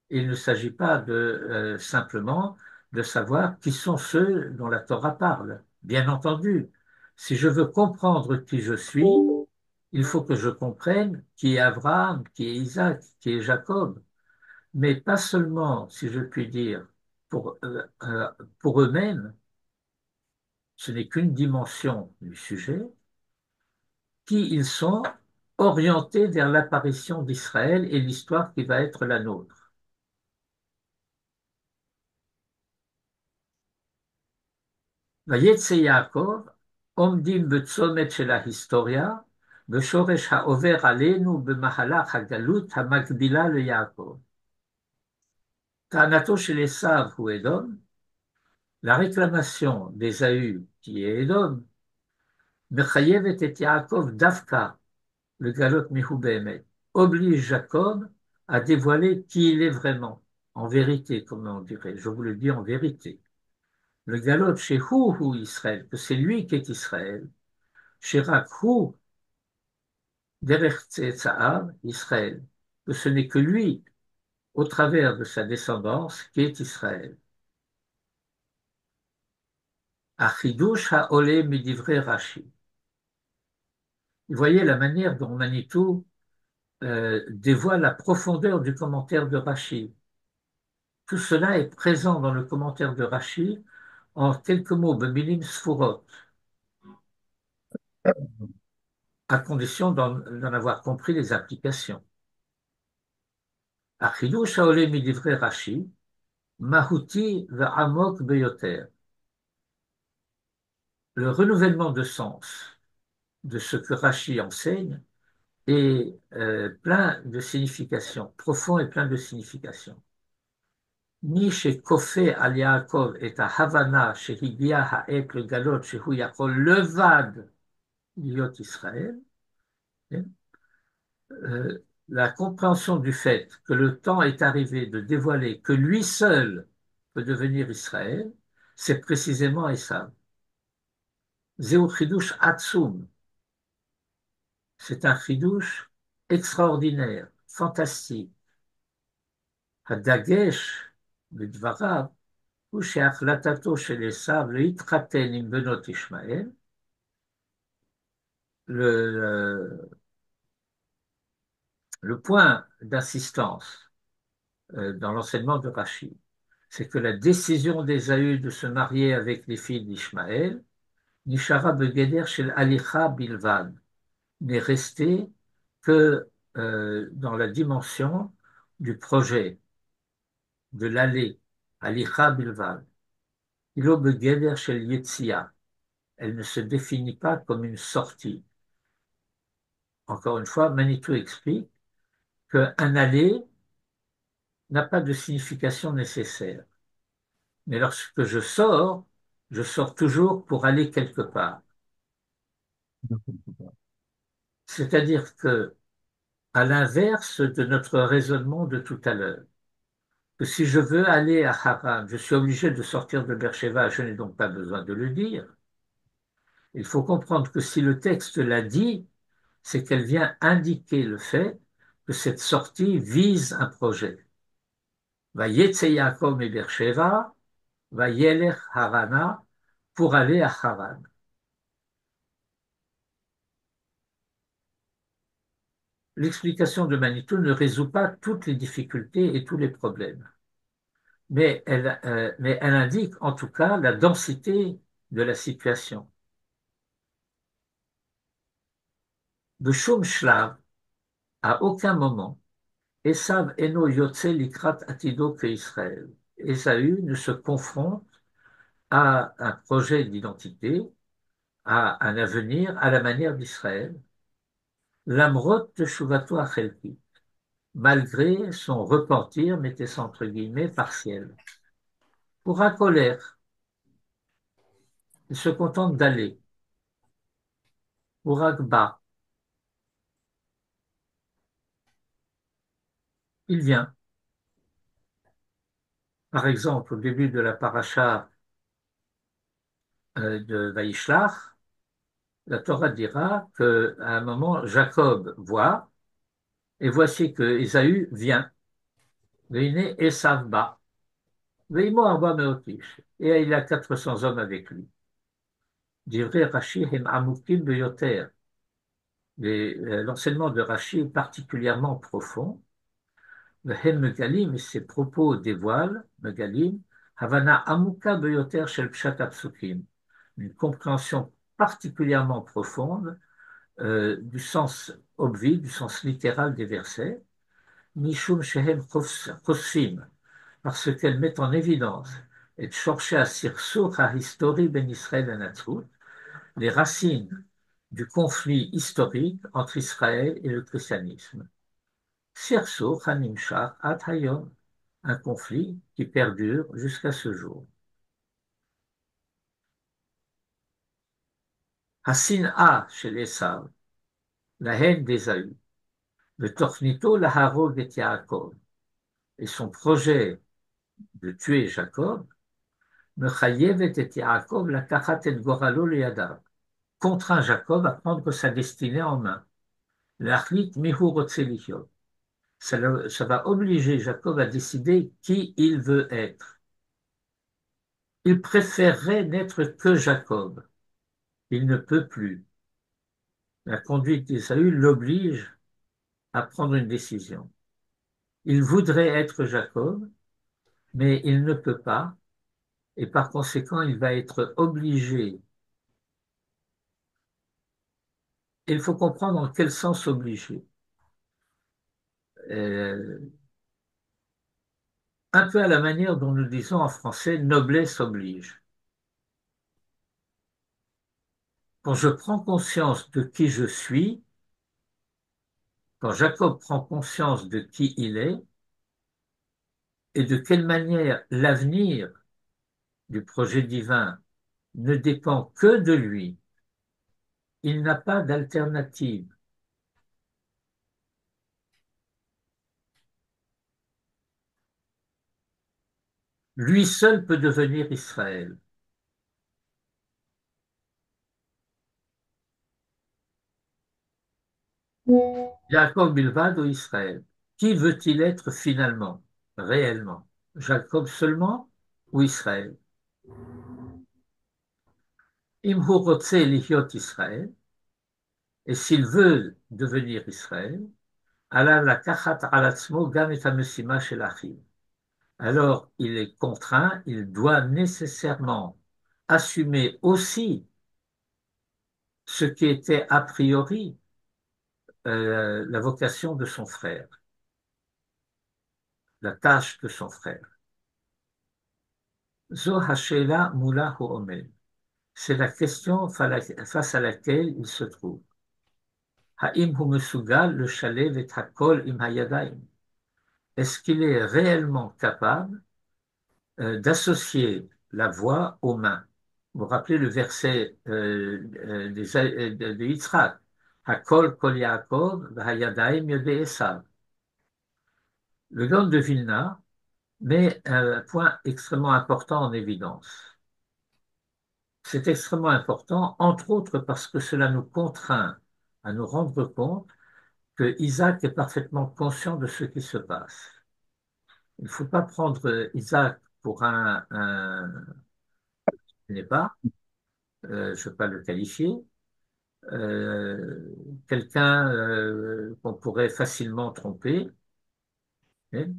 Il ne s'agit pas de simplement de savoir qui sont ceux dont la Torah parle. Bien entendu, si je veux comprendre qui je suis, il faut que je comprenne qui est Abraham, qui est Isaac, qui est Jacob, mais pas seulement, si je puis dire, pour eux-mêmes, ce n'est qu'une dimension du sujet, qui ils sont orientés vers l'apparition d'Israël et l'histoire qui va être la nôtre. ויצא יעקב עומדים בצומת של ההיסטוריה בשורש העובר עלינו במהלך הגלות המקבילה ליעקב. טענתו של עשיו הוא אדום, la réclamation d'Ésaü qui est Édom מחייבת את יעקב דווקא לגלות מיהו באמת, oblige Jacob à dévoiler qui il est vraiment, en vérité, comme on dirait, je vous le dis en vérité. Le galot chez Hu Israël, que c'est lui qui est Israël, chez Hu derech Tzetza'av, Israël, que ce n'est que lui, au travers de sa descendance, qui est Israël. Achidush ha'ole midivrei Rashi. Vous voyez la manière dont Manitou dévoile la profondeur du commentaire de Rashi. Tout cela est présent dans le commentaire de Rashi en quelques mots, bemilim sfurot, à condition d'en avoir compris les applications. Achidush ha'ole midivrei Rashi, mahuti ve'amok beyoter. Le renouvellement de sens de ce que Rashi enseigne est plein de significations, profond et plein de significations. מי שכופה על יעקב את ההבנה שהגיעה העת לגלות שהוא יכול לבד להיות ישראל, la compréhension du fait que le temps est arrivé de dévoiler que lui seul peut devenir Israël, c'est précisément Esav. Zeu chidush atzum, c'est un chidouche extraordinaire, fantastique. הדגש בדבריו הוא שהחלטתו של עשיו להתחתן עם בנות ישמעאל, le, le point d'insistance dans l'enseignement de Rashi, c'est que la décision d'Ésaü de se marier avec les filles d'Ishmaël, Nishara begeder shel alicha bilvad, n'est restée que dans la dimension du projet, de l'aller, alicha bilvad. Ilo begeder shel yetzia, elle ne se définit pas comme une sortie. Encore une fois, Manitou explique qu'un aller n'a pas de signification nécessaire. Mais lorsque je sors toujours pour aller quelque part. C'est-à-dire que, à l'inverse de notre raisonnement de tout à l'heure, que si je veux aller à Haran, je suis obligé de sortir de Beersheba, je n'ai donc pas besoin de le dire. Il faut comprendre que si le texte l'a dit, c'est qu'elle vient indiquer le fait que cette sortie vise un projet. Vayetze Yaakov mi Beersheba, vayelech Harana, pour aller à Haran. L'explication de Manitou ne résout pas toutes les difficultés et tous les problèmes, mais elle indique en tout cas la densité de la situation. B'shum shlav, à aucun moment, Esav eno yotze likrat atido que Israël. Ésaü ne se confronte à un projet d'identité, à un avenir à la manière d'Israël. Lamrot teshuvato achelki, malgré son repentir, mettez ça entre guillemets, partiel. Pour un colère, il se contente d'aller. Pour Agba, il vient. Par exemple, au début de la paracha de Vaishlach, la Torah dira qu'à un moment, Jacob voit, et voici que Ésaü vient. Veine Esav ba, veimo arba meotish. Et il a 400 hommes avec lui. Divrei Rashi hem amukim beyoter. L'enseignement de Rashi est particulièrement profond. Vehem megalim, et ses propos dévoilent, megalim, havana amuka beyoter shel pshat apsukim. Une compréhension particulièrement profonde du sens obvi, du sens littéral des versets, Mishum Shehem Chosim, parce qu'elle met en évidence et chercher à Sirsur HaHistori Ben Israël et Natsut, les racines du conflit historique entre Israël et le christianisme. Sirsur HaNimshach Ad Hayom, un conflit qui perdure jusqu'à ce jour. Hasin'a chez Esav, la haine d'Ésaü, le Tornito Laharog et Yaakov, et son projet de tuer Jacob, Mechayevet et Yaakov lakachat et goralo liyadav, contraint Jacob à prendre sa destinée en main. L'achlit mihu rotze lichot. Ça va obliger Jacob à décider qui il veut être. Il préférerait n'être que Jacob. Il ne peut plus. La conduite d'Ésaü l'oblige à prendre une décision. Il voudrait être Jacob, mais il ne peut pas, et par conséquent, il va être obligé. Il faut comprendre en quel sens obligé. Euh, un peu à la manière dont nous disons en français noblesse oblige. Quand je prends conscience de qui je suis, quand Jacob prend conscience de qui il est et de quelle manière l'avenir du projet divin ne dépend que de lui, il n'a pas d'alternative. Lui seul peut devenir Israël. Jacob Bilvad ou Israël. Qui veut-il être finalement, réellement? Jacob seulement ou Israël? Imhu rotze lihyot Israël. Et s'il veut devenir Israël, alors la kachat alatzmo gam et hamesima shel achim. Alors il est contraint, il doit nécessairement assumer aussi ce qui était a priori la vocation de son frère, la tâche de son frère. Zo hashela mula omed. C'est la question face à laquelle il se trouve. Ha'im hu mesugal le shalev et hakol im hayadayim. Est-ce qu'il est réellement capable d'associer la voix aux mains? Vous vous rappelez le verset de Yitzhak, Hakol kol Yaakov, v'hayadayim yodei Esav. Le Gaon de Vilna met un point extrêmement important en évidence. C'est extrêmement important, entre autres parce que cela nous contraint à nous rendre compte que Isaac est parfaitement conscient de ce qui se passe. Il ne faut pas prendre Isaac pour il n'est pas, je ne veux pas le qualifier, quelqu'un qu'on pourrait facilement tromper. Hein.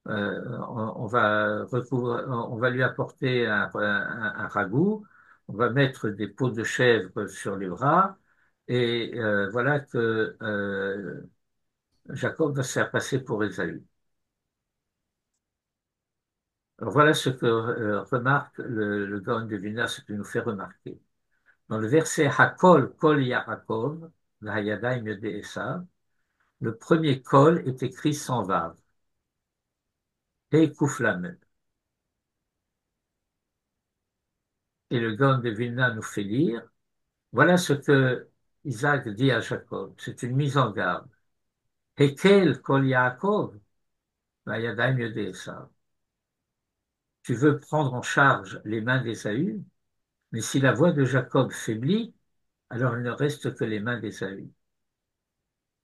On va lui apporter un ragoût, on va mettre des peaux de chèvre sur les bras, et voilà que Jacob va se faire passer pour Ésaü. Alors voilà ce que remarque le Gaon de Vilna, ce qu'il nous fait remarquer. Dans le verset Hakol Kol Yaakov, V'hayadayim Yodei Esav, le premier Kol est écrit sans vav, et Kuf Lamed. Et le Gaon de Vilna nous fait lire, voilà ce que Isaac dit à Jacob, c'est une mise en garde. Hekel Kol Yaakov, V'hayadayim Yodei Esav. Tu veux prendre en charge les mains d'Ésaü, mais si la voix de Jacob faiblit, alors il ne reste que les mains d'Ésaü.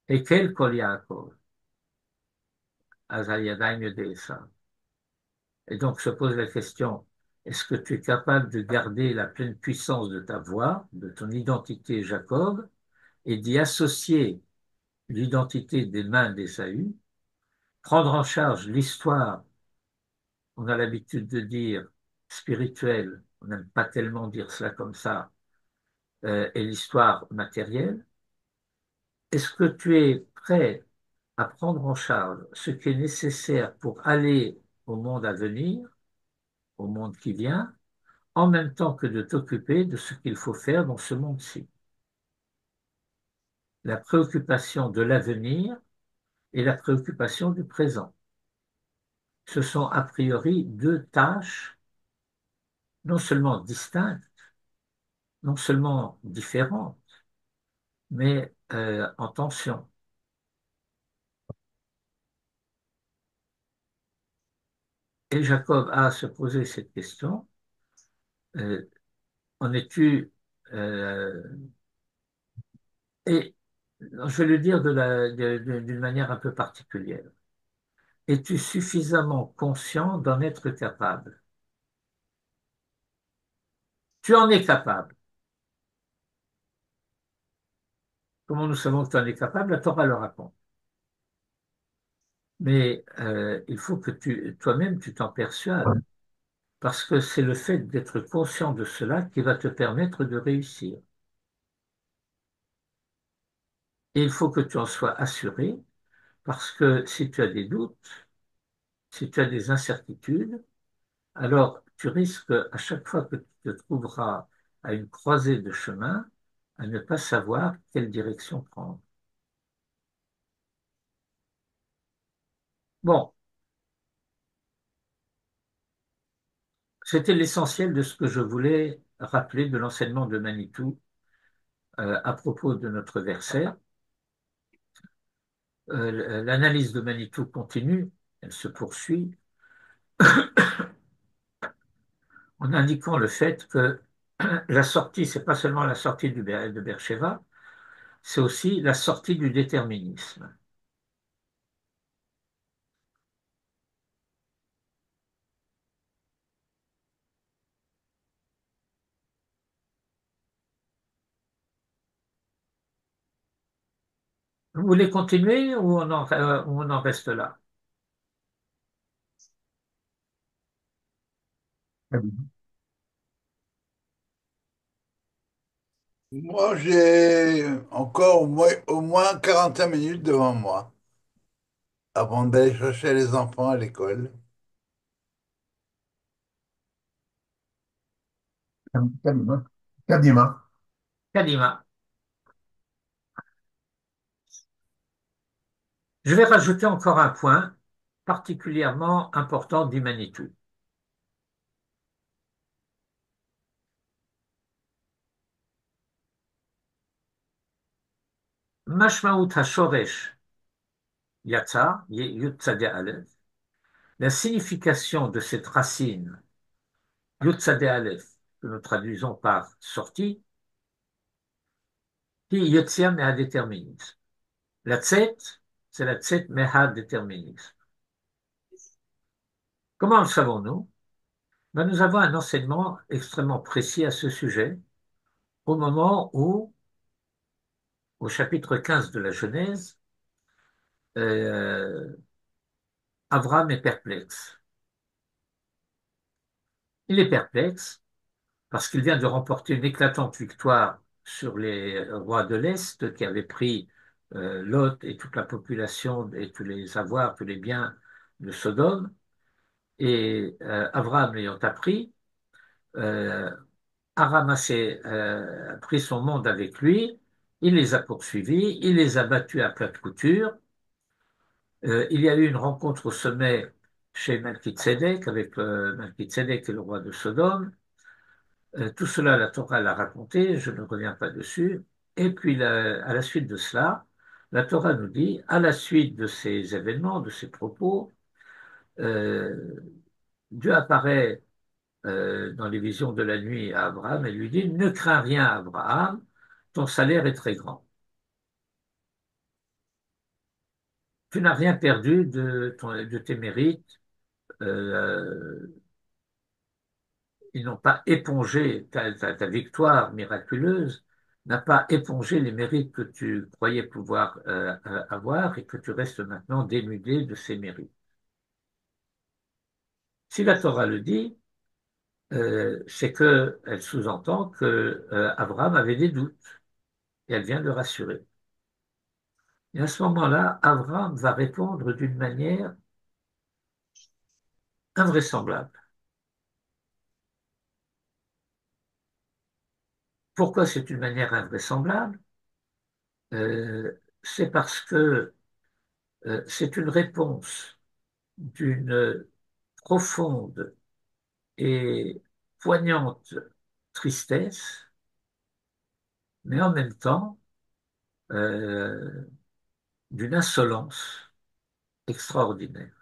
Hekel Kol Yaakov, Azayadayim Yodei Esav. Et donc se pose la question, est-ce que tu es capable de garder la pleine puissance de ta voix, de ton identité Jacob, et d'y associer l'identité des mains d'Ésaü, prendre en charge l'histoire, on a l'habitude de dire spirituelle, on n'aime pas tellement dire cela comme ça, et l'histoire matérielle. Est-ce que tu es prêt à prendre en charge ce qui est nécessaire pour aller au monde à venir, au monde qui vient, en même temps que de t'occuper de ce qu'il faut faire dans ce monde-ci? La préoccupation de l'avenir et la préoccupation du présent. Ce sont a priori deux tâches non seulement distinctes, non seulement différentes, mais en tension. Et Jacob a à se poser cette question, euh, en es-tu, euh, et je vais le dire d'une manière un peu particulière, es-tu suffisamment conscient d'en être capable? Tu en es capable. Comment nous savons que tu en es capable? La Torah le raconte. Mais il faut que toi-même, tu t'en persuades, parce que c'est le fait d'être conscient de cela qui va te permettre de réussir. Et il faut que tu en sois assuré, parce que si tu as des doutes, si tu as des incertitudes, alors tu risques à chaque fois que tu te trouveras à une croisée de chemin, à ne pas savoir quelle direction prendre. Bon, c'était l'essentiel de ce que je voulais rappeler de l'enseignement de Manitou à propos de notre verset. L'analyse de Manitou continue, elle se poursuit, en indiquant le fait que la sortie, c'est pas seulement la sortie de Beersheba, c'est aussi la sortie du déterminisme. Vous voulez continuer ou on en reste là? Moi, j'ai encore au moins 45 minutes devant moi avant d'aller chercher les enfants à l'école. Kadima. Kadima. Kadima. Je vais rajouter encore un point particulièrement important du Manitou. Mashmaout HaShoresh Yatsa, Yud Tzadeh Aleph, la signification de cette racine, Yud Tzadeh Aleph, que nous traduisons par sortie, qui Yotzia Meha déterminisme. La Tzet, c'est la Tzet Meha déterminisme. Comment le savons-nous? Ben, nous avons un enseignement extrêmement précis à ce sujet au moment où, au chapitre 15 de la Genèse, euh, Abraham est perplexe. Il est perplexe parce qu'il vient de remporter une éclatante victoire sur les rois de l'Est qui avaient pris Lot et toute la population et tous les avoirs, tous les biens de Sodome. Et Abraham l'ayant appris, euh, a ramassé, a pris son monde avec lui, il les a poursuivis, il les a battus à plate couture. Il y a eu une rencontre au sommet chez Melchizedek, avec Melchizedek et le roi de Sodome. Tout cela, la Torah l'a raconté, je ne reviens pas dessus. Et puis, à la suite de cela, la Torah nous dit, à la suite de ces événements, de ces propos, euh, Dieu apparaît dans les visions de la nuit à Abraham et lui dit, ne crains rien, Abraham, ton salaire est très grand. Tu n'as rien perdu de tes mérites. Euh, Ils n'ont pas épongé ta victoire miraculeuse, n'a pas épongé les mérites que tu croyais pouvoir avoir et que tu restes maintenant dénudé de ces mérites. Si la Torah le dit, c'est qu'elle sous-entend que Abraham avait des doutes et elle vient de le rassurer. Et à ce moment-là, Abraham va répondre d'une manière invraisemblable. Pourquoi c'est une manière invraisemblable? C'est parce que c'est une réponse d'une profonde et poignante tristesse, mais en même temps euh, d'une insolence extraordinaire.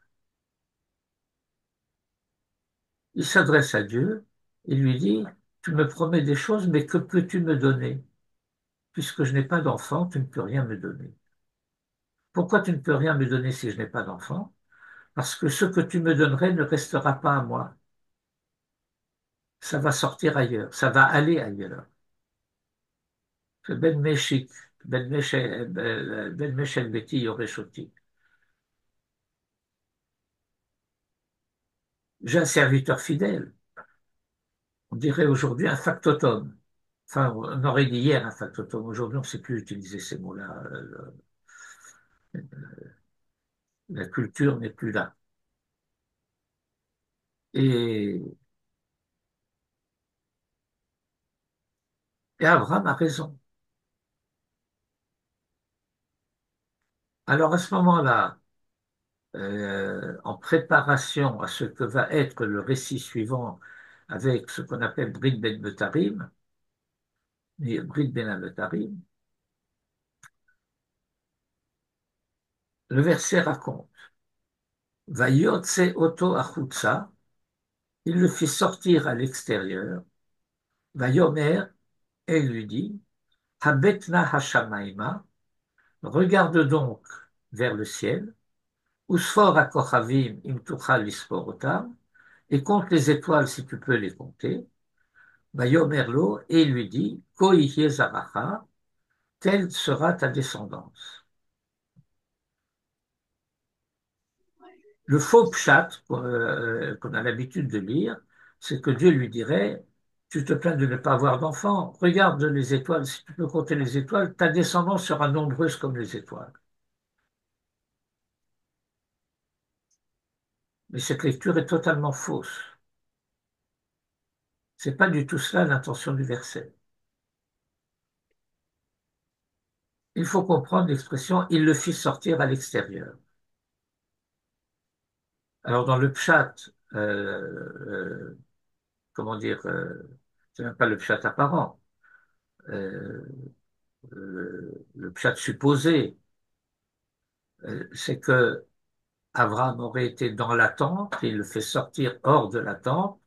Il s'adresse à Dieu et lui dit, tu me promets des choses, mais que peux-tu me donner? Puisque je n'ai pas d'enfant, tu ne peux rien me donner. Pourquoi tu ne peux rien me donner si je n'ai pas d'enfant? Parce que ce que tu me donnerais ne restera pas à moi. Ça va sortir ailleurs, ça va aller ailleurs. Ben Meshik, Ben Meshel Beti Yoreshoti. J'ai un serviteur fidèle. On dirait aujourd'hui un factotum. Enfin, on aurait dit hier un factotum. Aujourd'hui, on ne sait plus utiliser ces mots-là. La culture n'est plus là. Et, et Abraham a raison. Alors à ce moment-là, en préparation à ce que va être le récit suivant avec ce qu'on appelle Brit Ben Betarim, Brit Ben Abetarim, le verset raconte, Vayotse Oto Achutza, il le fit sortir à l'extérieur, Vayomer, et il lui dit, Habetna Hashamaima, regarde donc vers le ciel, Usfor Akochavim im tuchal lisporotam, et compte les étoiles si tu peux les compter. Vayomerlo, et il lui dit, Ko yihye zaracha, telle sera ta descendance. Le faux pshat qu'on a l'habitude de lire, c'est que Dieu lui dirait, tu te plains de ne pas avoir d'enfant, regarde les étoiles, si tu peux compter les étoiles, ta descendance sera nombreuse comme les étoiles. Mais cette lecture est totalement fausse. C'est pas du tout cela l'intention du verset. Il faut comprendre l'expression il le fit sortir à l'extérieur. Alors dans le pshat, comment dire, c'est même pas le pshat apparent, euh, le pshat supposé, c'est que Abraham aurait été dans la tente, il le fait sortir hors de la tente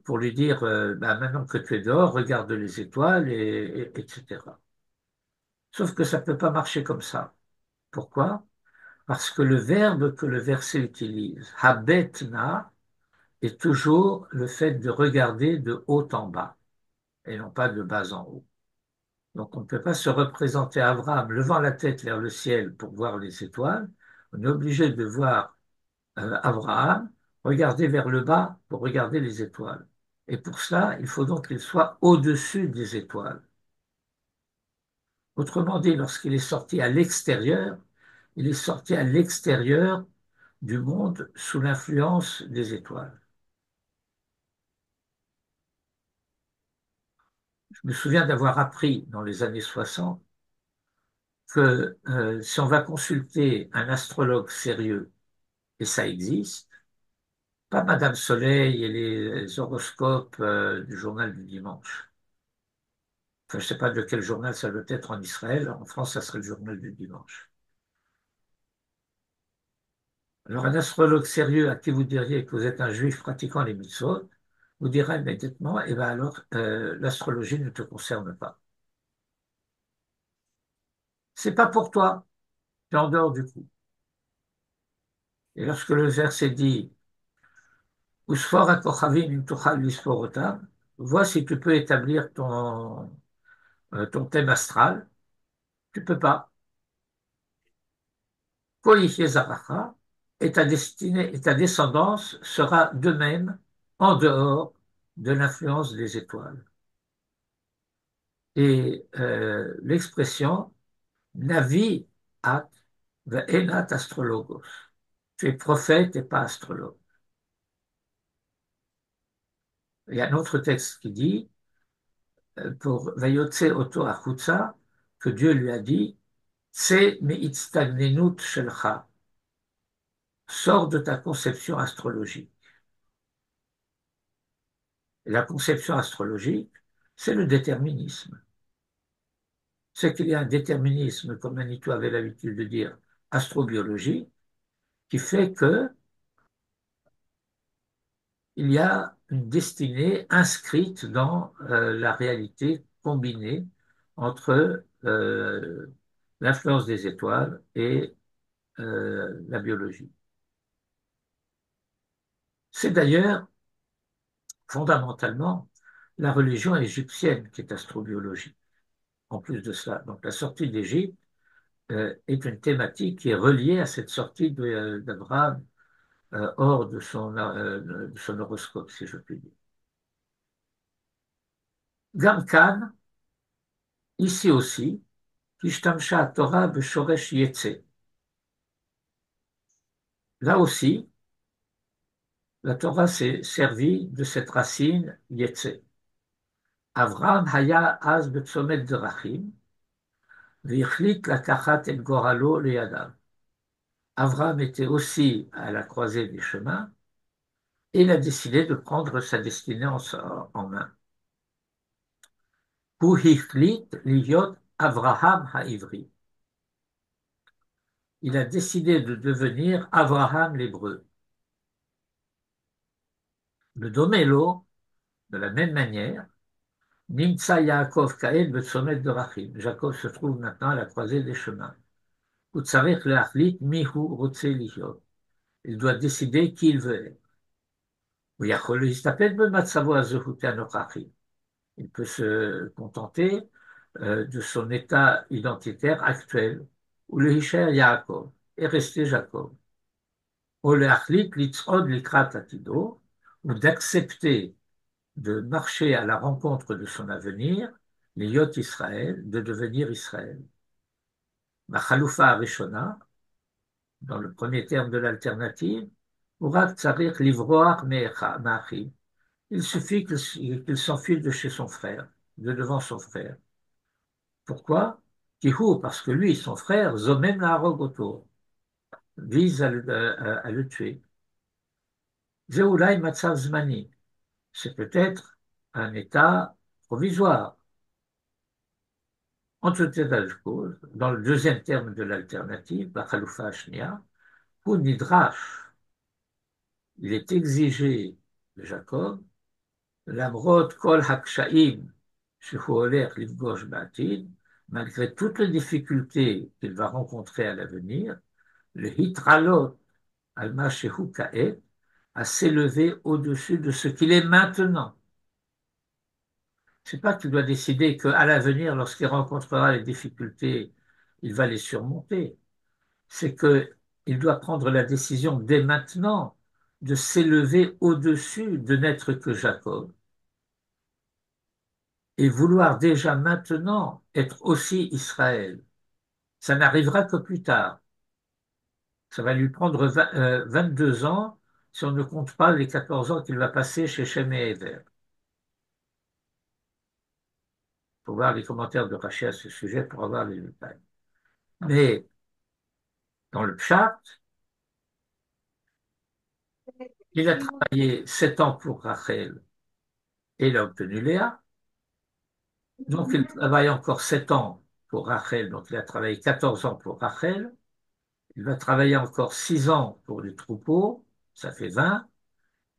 pour lui dire, bah, maintenant que tu es dehors, regarde les étoiles, etc. Sauf que ça ne peut pas marcher comme ça. Pourquoi? Parce que le verbe que le verset utilise, habetna, est toujours le fait de regarder de haut en bas et non pas de bas en haut. Donc on ne peut pas se représenter Abraham levant la tête vers le ciel pour voir les étoiles. On est obligé de voir Abraham regarder vers le bas pour regarder les étoiles. Et pour cela, il faut donc qu'il soit au-dessus des étoiles. Autrement dit, lorsqu'il est sorti à l'extérieur, il est sorti à l'extérieur du monde sous l'influence des étoiles. Je me souviens d'avoir appris dans les années 60 que si on va consulter un astrologue sérieux, et ça existe, pas Madame Soleil et les horoscopes du journal du dimanche. Enfin, je ne sais pas de quel journal ça doit être en Israël. En France, ça serait le journal du dimanche. Alors, un astrologue sérieux à qui vous diriez que vous êtes un juif pratiquant les mitzvot, vous dira immédiatement, eh bien alors, l'astrologie ne te concerne pas. C'est pas pour toi, tu es en dehors du coup. Et lorsque le verset dit, Usfor ha-kochavim im tuchal lisfor otam, vois si tu peux établir ton thème astral, tu peux pas. Kol yihye zaracha, et ta destinée et ta descendance sera de même en dehors de l'influence des étoiles. Et l'expression Navi at ve'enat astrologos. Tu es prophète et pas astrologue. Il y a un autre texte qui dit pour Vayotse Oto Achutza que Dieu lui a dit C'est me'itztagnenut shelcha. Sors de ta conception astrologique. Et la conception astrologique, c'est le déterminisme. C'est qu'il y a un déterminisme, comme Manitou avait l'habitude de dire, astrobiologique, qui fait que il y a une destinée inscrite dans la réalité combinée entre l'influence des étoiles et la biologie. C'est d'ailleurs fondamentalement la religion égyptienne qui est astrobiologique. En plus de cela, donc la sortie d'Égypte est une thématique qui est reliée à cette sortie d'Abraham hors de son horoscope, si je puis dire. Gamkan, ici aussi, Ishtamsha Torah Beshoresh Yetze. Là aussi, la Torah s'est servie de cette racine Yetze. Avraham Haya Az Betzomet Derachim, Vichlit Lakachat El Goralo Leadav. Avraham était aussi à la croisée des chemins et il a décidé de prendre sa destinée en main. Hu Hichlit Liot Avraham Haïvri. Il a décidé de devenir Avraham l'hébreu. Le Domélo, de la même manière, Nimtsa Yaakov Kael Betzomet Dorachim. Jacob se trouve maintenant à la croisée des chemins. Utsarech leachlit mihu rotze lichot. Il doit décider qui il veut être. Il peut se contenter de son état identitaire actuel, ou le Hisher Yaakov, et rester Jacob. Ou leachlit litzod likrat atido, ou d'accepter de marcher à la rencontre de son avenir, l'Iyot Israël, de devenir Israël. La Chaloufa Arishona, dans le premier terme de l'alternative, Urak Tzarik Livroach Me'achi. Il suffit qu'il s'enfuit de chez son frère, de devant son frère. Pourquoi? Kihu, parce que lui, son frère, Zomem Naarogoto, vise à le tuer. Zeulai Matzav Zmani, c'est peut-être un état provisoire. En tout état de cause, dans le deuxième terme de l'alternative, la Chaloufa Ashnia, pour Nidrash, il est exigé de Jacob, l'amrod kol hakshaim, shehu olech livgosh ba'atid, malgré toutes les difficultés qu'il va rencontrer à l'avenir, le hitralot alma shehu ka'et, à s'élever au-dessus de ce qu'il est maintenant. C'est pas qu'il doit décider qu'à l'avenir, lorsqu'il rencontrera les difficultés, il va les surmonter. C'est qu'il doit prendre la décision dès maintenant de s'élever au-dessus de n'être que Jacob. et vouloir déjà maintenant être aussi Israël. Ça n'arrivera que plus tard. Ça va lui prendre 22 ans si on ne compte pas les 14 ans qu'il va passer chez Shem et Ever. Il faut voir les commentaires de Rachi à ce sujet pour avoir les détails. Mais dans le Pshat, il a travaillé 7 ans pour Rachel et il a obtenu Léa. Donc il travaille encore 7 ans pour Rachel, donc il a travaillé 14 ans pour Rachel. Il va travailler encore 6 ans pour les troupeaux, ça fait 20.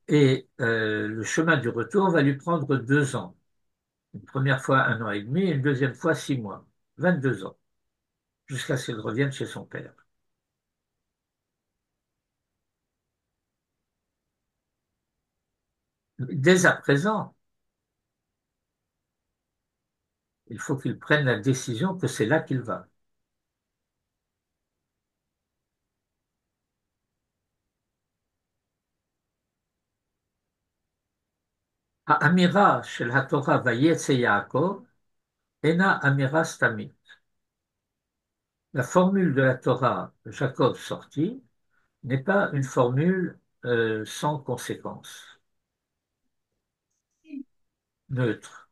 Et le chemin du retour va lui prendre 2 ans. Une première fois 1 an et demi, et une deuxième fois 6 mois. 22 ans, jusqu'à ce qu'il revienne chez son père. Dès à présent, il faut qu'il prenne la décision que c'est là qu'il va. האמירה של התורה ויצא יעקב אינה אמירה סתמית. La formule de la Torah, Jacob sorti, n'est pas une formule sans conséquence, neutre.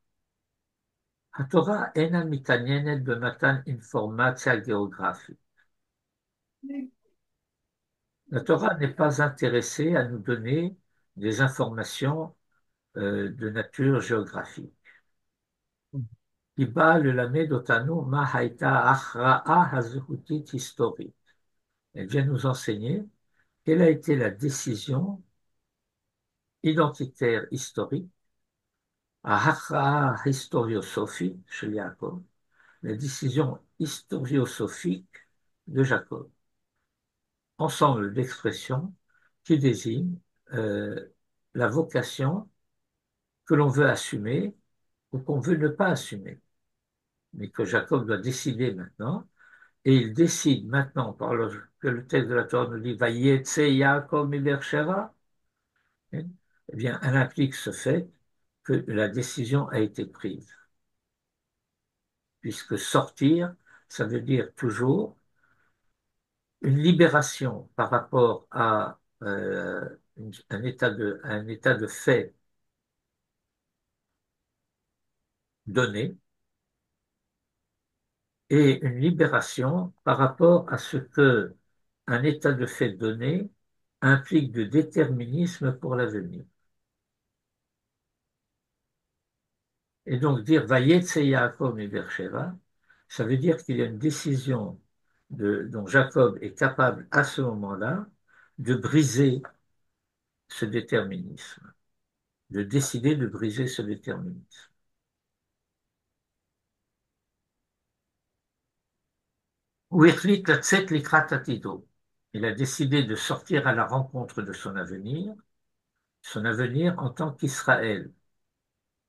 התורה אינה מתעניינת במתן אינפורמציה גיאוגרפית. La Torah n'est pas intéressée à nous donner des informations de nature géographique. היא באה ללמד אותנו מה הייתה ההכרעה הזהותית היסטורית. Elle vient nous enseigner quelle a été la décision identitaire historique, ההכרעה ההיסטוריוסופית של יעקב, la décision historiosophique de Jacob. Ensemble d'expressions qui désignent la vocation que l'on veut assumer ou qu'on veut ne pas assumer, mais que Jacob doit décider maintenant. Et il décide maintenant, que le texte de la Torah nous dit Vayetse Yaakov mi Beersheva, eh bien, elle implique ce fait que la décision a été prise. Puisque sortir, ça veut dire toujours une libération par rapport à un état de fait donné et une libération par rapport à ce que un état de fait donné implique de déterminisme pour l'avenir. Et donc dire Vayetse Yaakov mi Beersheva, ça veut dire qu'il y a une décision dont Jacob est capable à ce moment-là de briser ce déterminisme, de décider de briser ce déterminisme. Ou החליט לצאת לקראת עתידו. Il a décidé de sortir à la rencontre de son avenir en tant qu'Israël.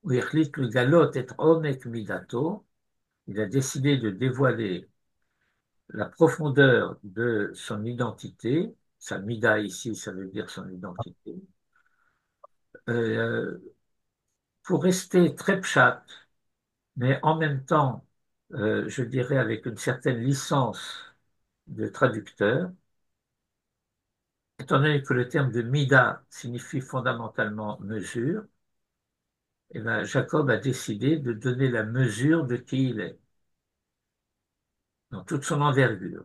Ou החליט לגלות את עומק מידתו. Il a décidé de dévoiler la profondeur de son identité. Sa mida ici, ça veut dire son identité. Euh, pour rester très pshat, mais en même temps, je dirais avec une certaine licence de traducteur, étant donné que le terme de mida signifie fondamentalement mesure, eh bien, Jacob a décidé de donner la mesure de qui il est, dans toute son envergure.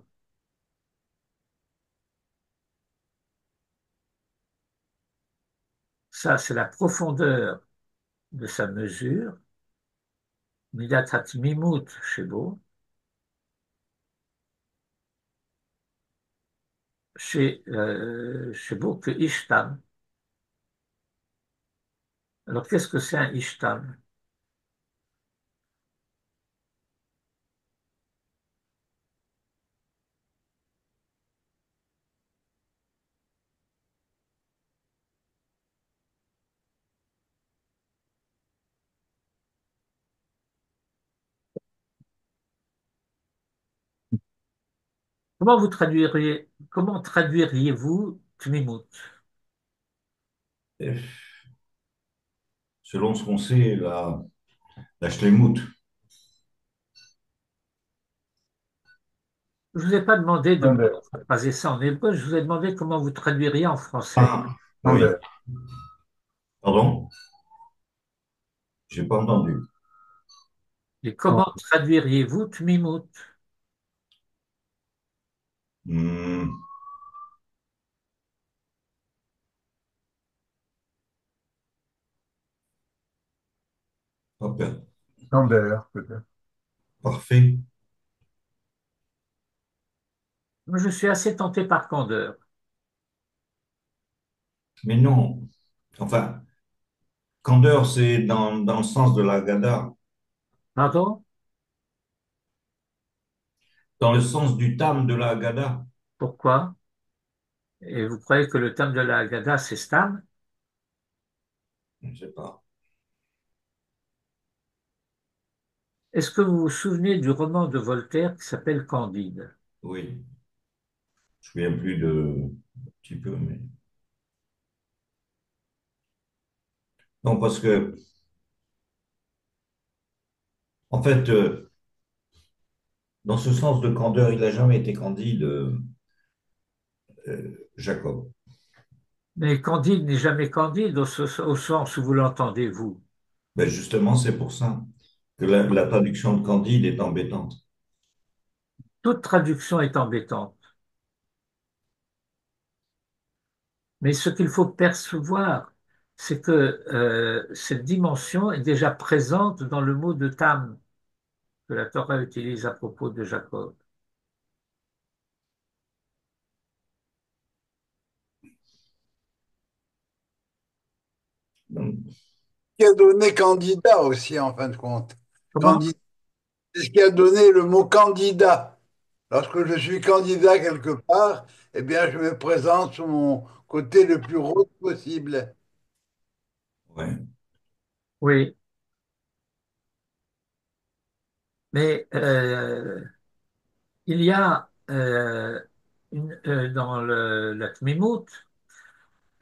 Ça, c'est la profondeur de sa mesure, midat hatmimut shebo, shebo que ishtam. Alors, qu'est-ce que c'est un ishtam? Comment traduiriez-vous tmimut? Selon ce qu'on sait, La Schlemout. Je vous ai pas demandé de me Candeur. phraser ça en hébreu, je vous ai demandé comment vous traduiriez en français. Ah, oui. Candeur. Pardon? J'ai pas entendu. Et comment traduiriez-vous tmimout? Hmm, pas per- Candeur, peut-être. parfait. Moi, je suis assez tenté par candeur. Mais non. Enfin, candeur, c'est dans le sens de la Haggadah, Pardon? dans le sens du tam de la Haggadah. Pourquoi? Et vous croyez que le thème de la Haggadah, c'est Stam? Je ne sais pas. Est-ce que vous vous souvenez du roman de Voltaire qui s'appelle Candide? Oui. Je ne me souviens plus de un petit peu, mais. Non, parce que, en fait, dans ce sens de candeur, il n'a jamais été candide, Jacob. Mais Candide n'est jamais Candide au sens où vous l'entendez, vous. Ben justement, c'est pour ça que la traduction de Candide est embêtante. Toute traduction est embêtante. Mais ce qu'il faut percevoir, c'est que cette dimension est déjà présente dans le mot de Tam que la Torah utilise à propos de Jacob. Donc, Qui a donné candidat aussi, en fin de compte. Comment? Candidat, c'est ce qui a donné le mot candidat. Lorsque je suis candidat quelque part, eh bien, je me présente sur mon côté le plus rose possible. ouais. Oui, mais il y a dans la Tmimout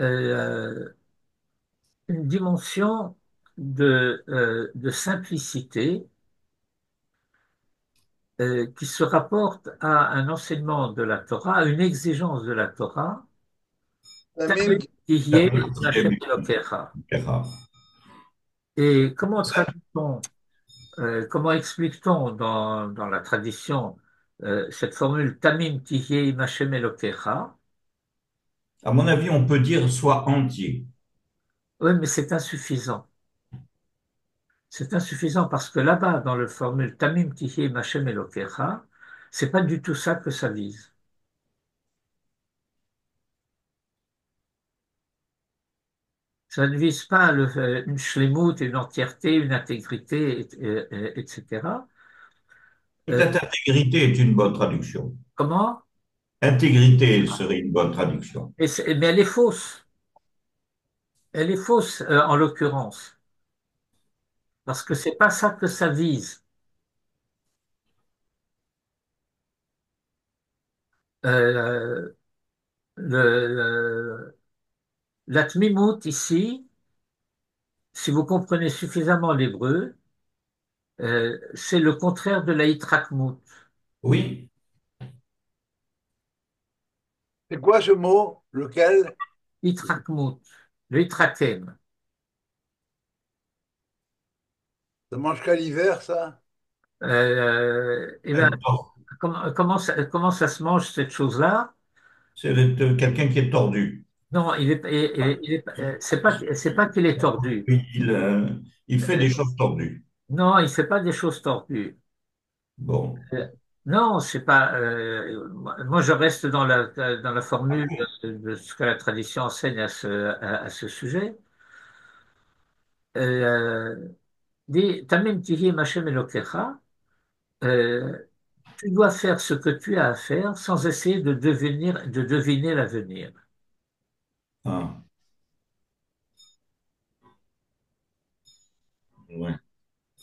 euh, une dimension de simplicité qui se rapporte à un enseignement de la Torah, à une exigence de la Torah, Tamim, Tihyeh Hashem Elokecha. Et comment traduit-on, comment explique-t-on dans la tradition cette formule Tamim Tihyeh Hashem Elokecha? À mon avis, on peut dire soit entier. Oui, mais c'est insuffisant. C'est insuffisant parce que là-bas, dans le formule Tamim Tihyeh Hashem Elokecha, c'est pas du tout ça que ça vise. Ça ne vise pas une shlemut, une entièreté, une intégrité, etc. Euh, Peut-être intégrité est une bonne traduction. comment? Intégrité serait une bonne traduction. Mais elle est fausse. Elle est fausse en l'occurrence, parce que c'est pas ça que ça vise. Euh, la tmimout ici, si vous comprenez suffisamment l'hébreu, c'est le contraire de la hitrakmout. Oui, c'est quoi ce mot? Lequel? Hitrakmout, le hitrakem. Ça mange qu'à l'hiver, ça? Eh ben, être tor- comment ça se mange cette chose-là? c'est être quelqu'un qui est tordu. Non, c'est pas qu'il est tordu. Il fait des choses tordues. Non, il fait pas des choses tordues. Bon, Non, c'est pas. Moi, je reste dans la formule de ce que la tradition enseigne à ce sujet. Dit Tamim tihi Hashem Elokecha, euh, tu dois faire ce que tu as à faire sans essayer de deviner l'avenir. ah, ouais.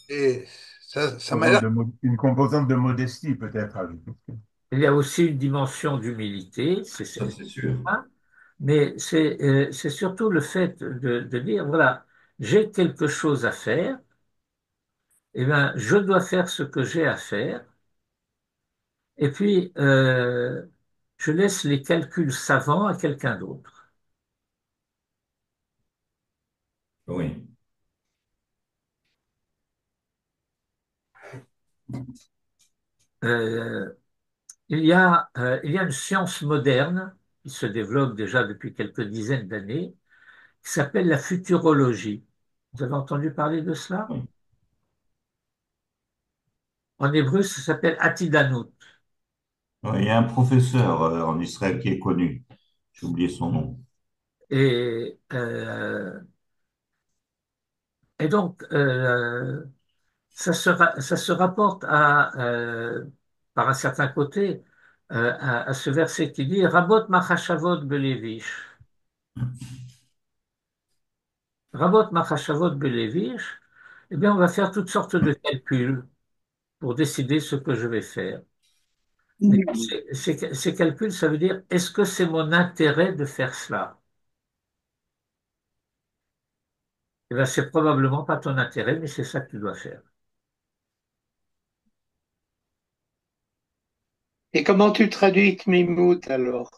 Et ça m'a l'air. Une composante de modestie, peut-être. Il y a aussi une dimension d'humilité, Ça, c'est sûr. ça, mais c'est surtout le fait de dire, voilà, j'ai quelque chose à faire eh bien, je dois faire ce que j'ai à faire, et puis je laisse les calculs savants à quelqu'un d'autre. Oui, Euh, il y a une science moderne qui se développe déjà depuis quelques dizaines d'années, qui s'appelle la futurologie. Vous avez entendu parler de cela? oui. En hébreu, ça s'appelle Atidanout. Ouais, il y a un professeur en Israël qui est connu. J'ai oublié son nom. Et, et donc, ça se rapporte par un certain côté, à ce verset qui dit Rabot machashavot belevish. Rabot machashavot belevish, eh bien, on va faire toutes sortes de calculs pour décider ce que je vais faire. Mais ces calculs, ça veut dire est-ce que c'est mon intérêt de faire cela? Eh bien, c'est probablement pas ton intérêt, mais c'est ça que tu dois faire. Et comment tu traduis Tmimout alors?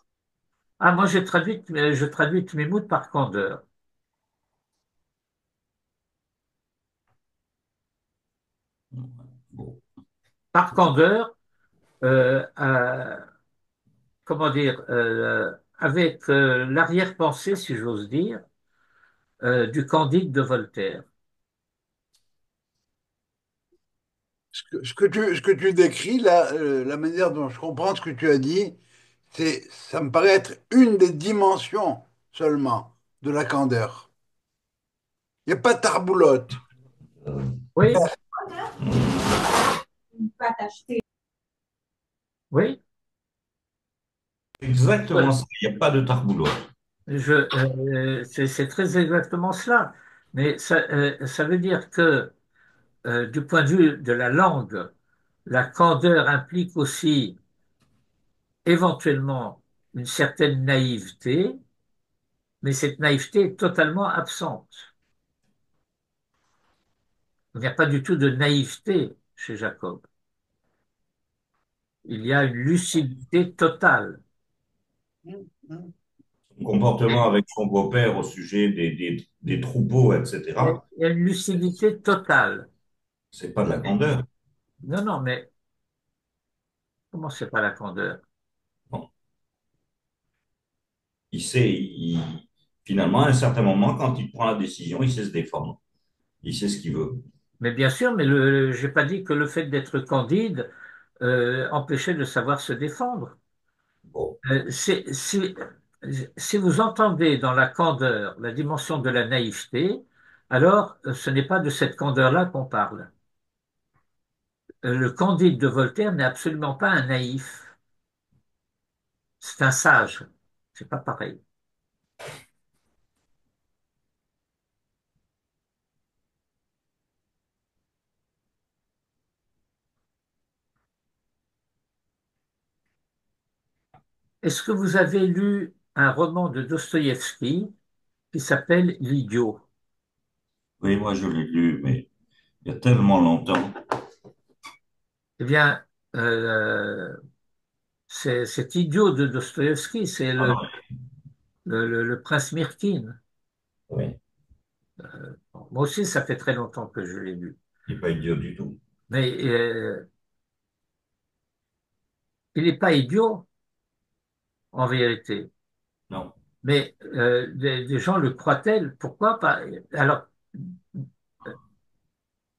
Ah, moi, je traduis Tmimout par candeur. Bon. Par candeur, comment dire, avec l'arrière-pensée, si j'ose dire, du Candide de Voltaire. Ce que tu décris, là, la manière dont je comprends ce que tu as dit, ça me paraît être une des dimensions seulement de la candeur. Il n'y a pas de tarboulotte. Oui, oui, Exactement ça. Il n'y a pas de tarboulotte. c'est très exactement cela. Mais ça veut dire que, du point de vue de la langue, la candeur implique aussi éventuellement une certaine naïveté, mais cette naïveté est totalement absente. Il n'y a pas du tout de naïveté chez Jacob. Il y a une lucidité totale. Son comportement avec son beau-père au sujet des troupeaux, Il etc. y a une lucidité totale. C'est pas de la candeur. Non, non, mais comment c'est pas la candeur? Bon. Il sait, finalement, à un certain moment, quand il prend la décision, il sait se défendre. Il sait ce qu'il veut. Mais bien sûr, mais j'ai pas dit que le fait d'être candide empêchait de savoir se défendre. Bon. Si vous entendez dans la candeur la dimension de la naïveté, alors ce n'est pas de cette candeur-là qu'on parle. Le Candide de Voltaire n'est absolument pas un naïf, c'est un sage. C'est pas pareil. Est-ce que vous avez lu un roman de Dostoïevski qui s'appelle L'idiot? Oui, moi, je l'ai lu, mais il y a tellement longtemps. Eh bien, cet idiot de Dostoïevski, c'est Ah non, le prince Mirkin. oui, Bon, moi aussi, ça fait très longtemps que je l'ai lu. il n'est pas idiot du tout. Mais il n'est pas idiot, en vérité. Non. Mais des gens le croient-ils? Pourquoi pas? Alors,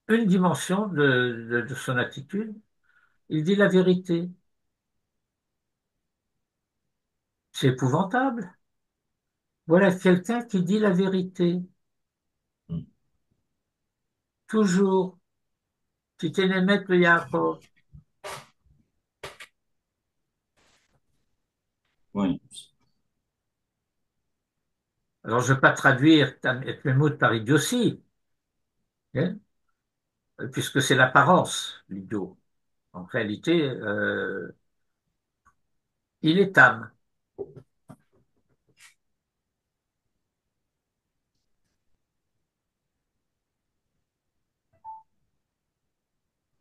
une dimension de son attitude, il dit la vérité. C'est épouvantable. Voilà quelqu'un qui dit la vérité. Hmm. Toujours. Titenemet le Yaakov. Oui. Alors, je ne vais pas traduire Tmemout par idiotie, hein, puisque c'est l'apparence, l'idiot. En réalité, il est âme.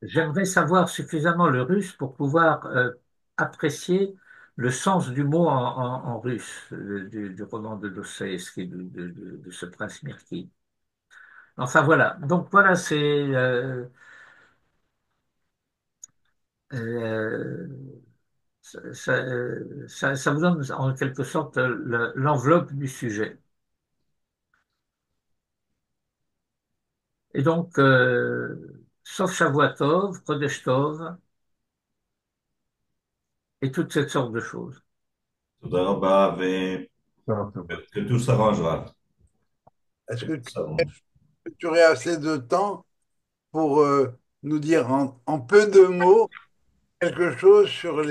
j'aimerais savoir suffisamment le russe pour pouvoir apprécier le sens du mot en russe du roman de Dostoïevski, de ce prince Mirki. Enfin voilà, donc voilà, euh, ça vous donne en quelque sorte l'enveloppe du sujet. Et donc, sauf Shavuotov, Kodesh Tov et toutes cette sortes de choses. תודה רבה, Ça, ça va. que tout s'arrangera. Est-ce Que que tout s'arrange. tu aurais assez de temps pour nous dire en peu de mots quelque chose sur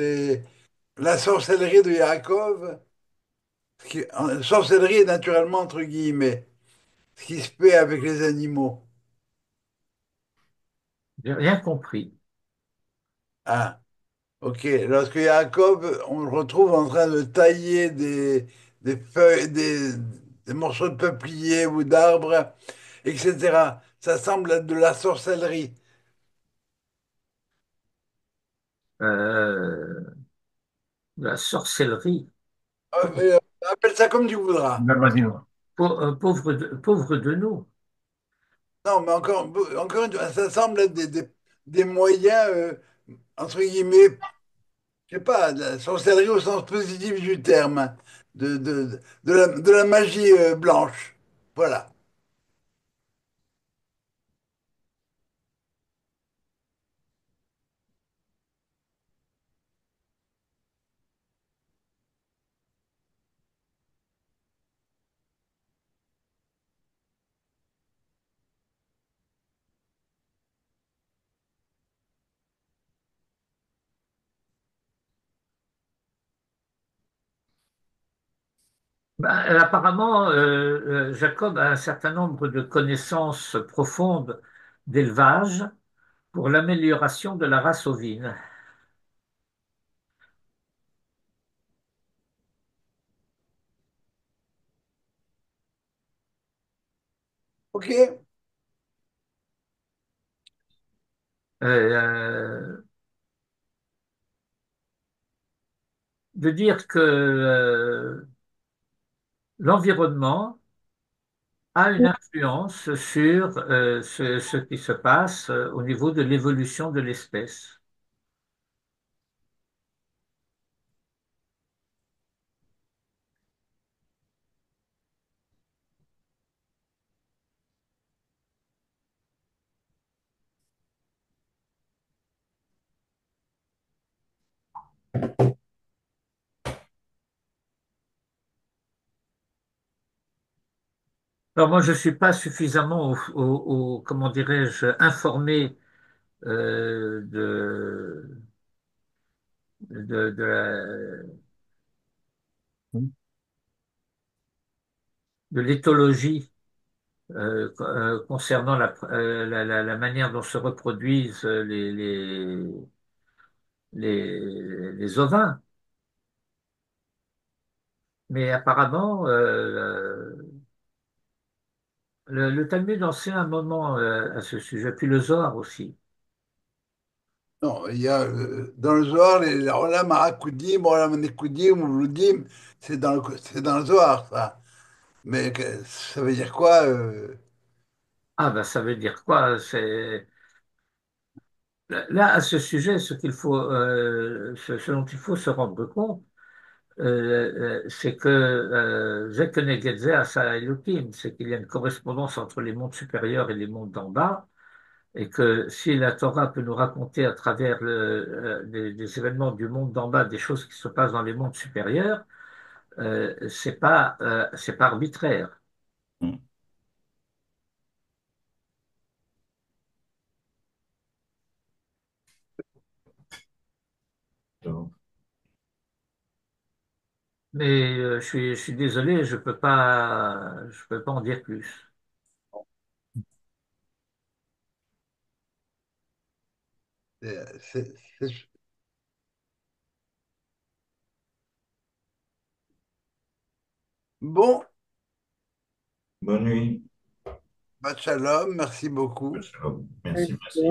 la sorcellerie de Yaakov? Sorcellerie est naturellement entre guillemets, ce qui se fait avec les animaux. J'ai rien compris. Ah, ok. Lorsque Yaakov, on le retrouve en train de tailler des feuilles, des morceaux de peuplier ou d'arbres, etc. Ça semble être de la sorcellerie. Euh, la sorcellerie. Appelle ça comme tu voudras. Là, vas-y, non. Pauvre de nous. Non, mais encore une fois, ça semble être des moyens, entre guillemets, je sais pas, de la sorcellerie au sens positif du terme, hein, de la magie blanche. Voilà. Ben, apparemment, Jacob a un certain nombre de connaissances profondes d'élevage pour l'amélioration de la race ovine. Ok. Euh, de dire que l'environnement a une influence sur ce qui se passe au niveau de l'évolution de l'espèce. Alors moi, je ne suis pas suffisamment, comment dirais-je, informé de l'éthologie concernant la manière dont se reproduisent les ovins. Mais apparemment, le Talmud enseigne un moment à ce sujet, puis le Zohar aussi. Non, il y a dans le Zohar, les Olam HaKudim, Olam Nekudim, Mouloudim, c'est dans le Zohar, ça. Mais ça veut dire quoi Ah ben ça veut dire quoi? Là, à ce sujet, ce dont il faut se rendre compte, c'est que Zek Keneged Zeh Asa Elohim, c'est qu'il y a une correspondance entre les mondes supérieurs et les mondes d'en bas, et que si la Torah peut nous raconter à travers des événements du monde d'en bas des choses qui se passent dans les mondes supérieurs, c'est pas arbitraire. Mm. Donc, Mais je suis désolé, je peux pas en dire plus. c'est- Bon, bonne nuit. bah, shalom, merci beaucoup. Merci, merci.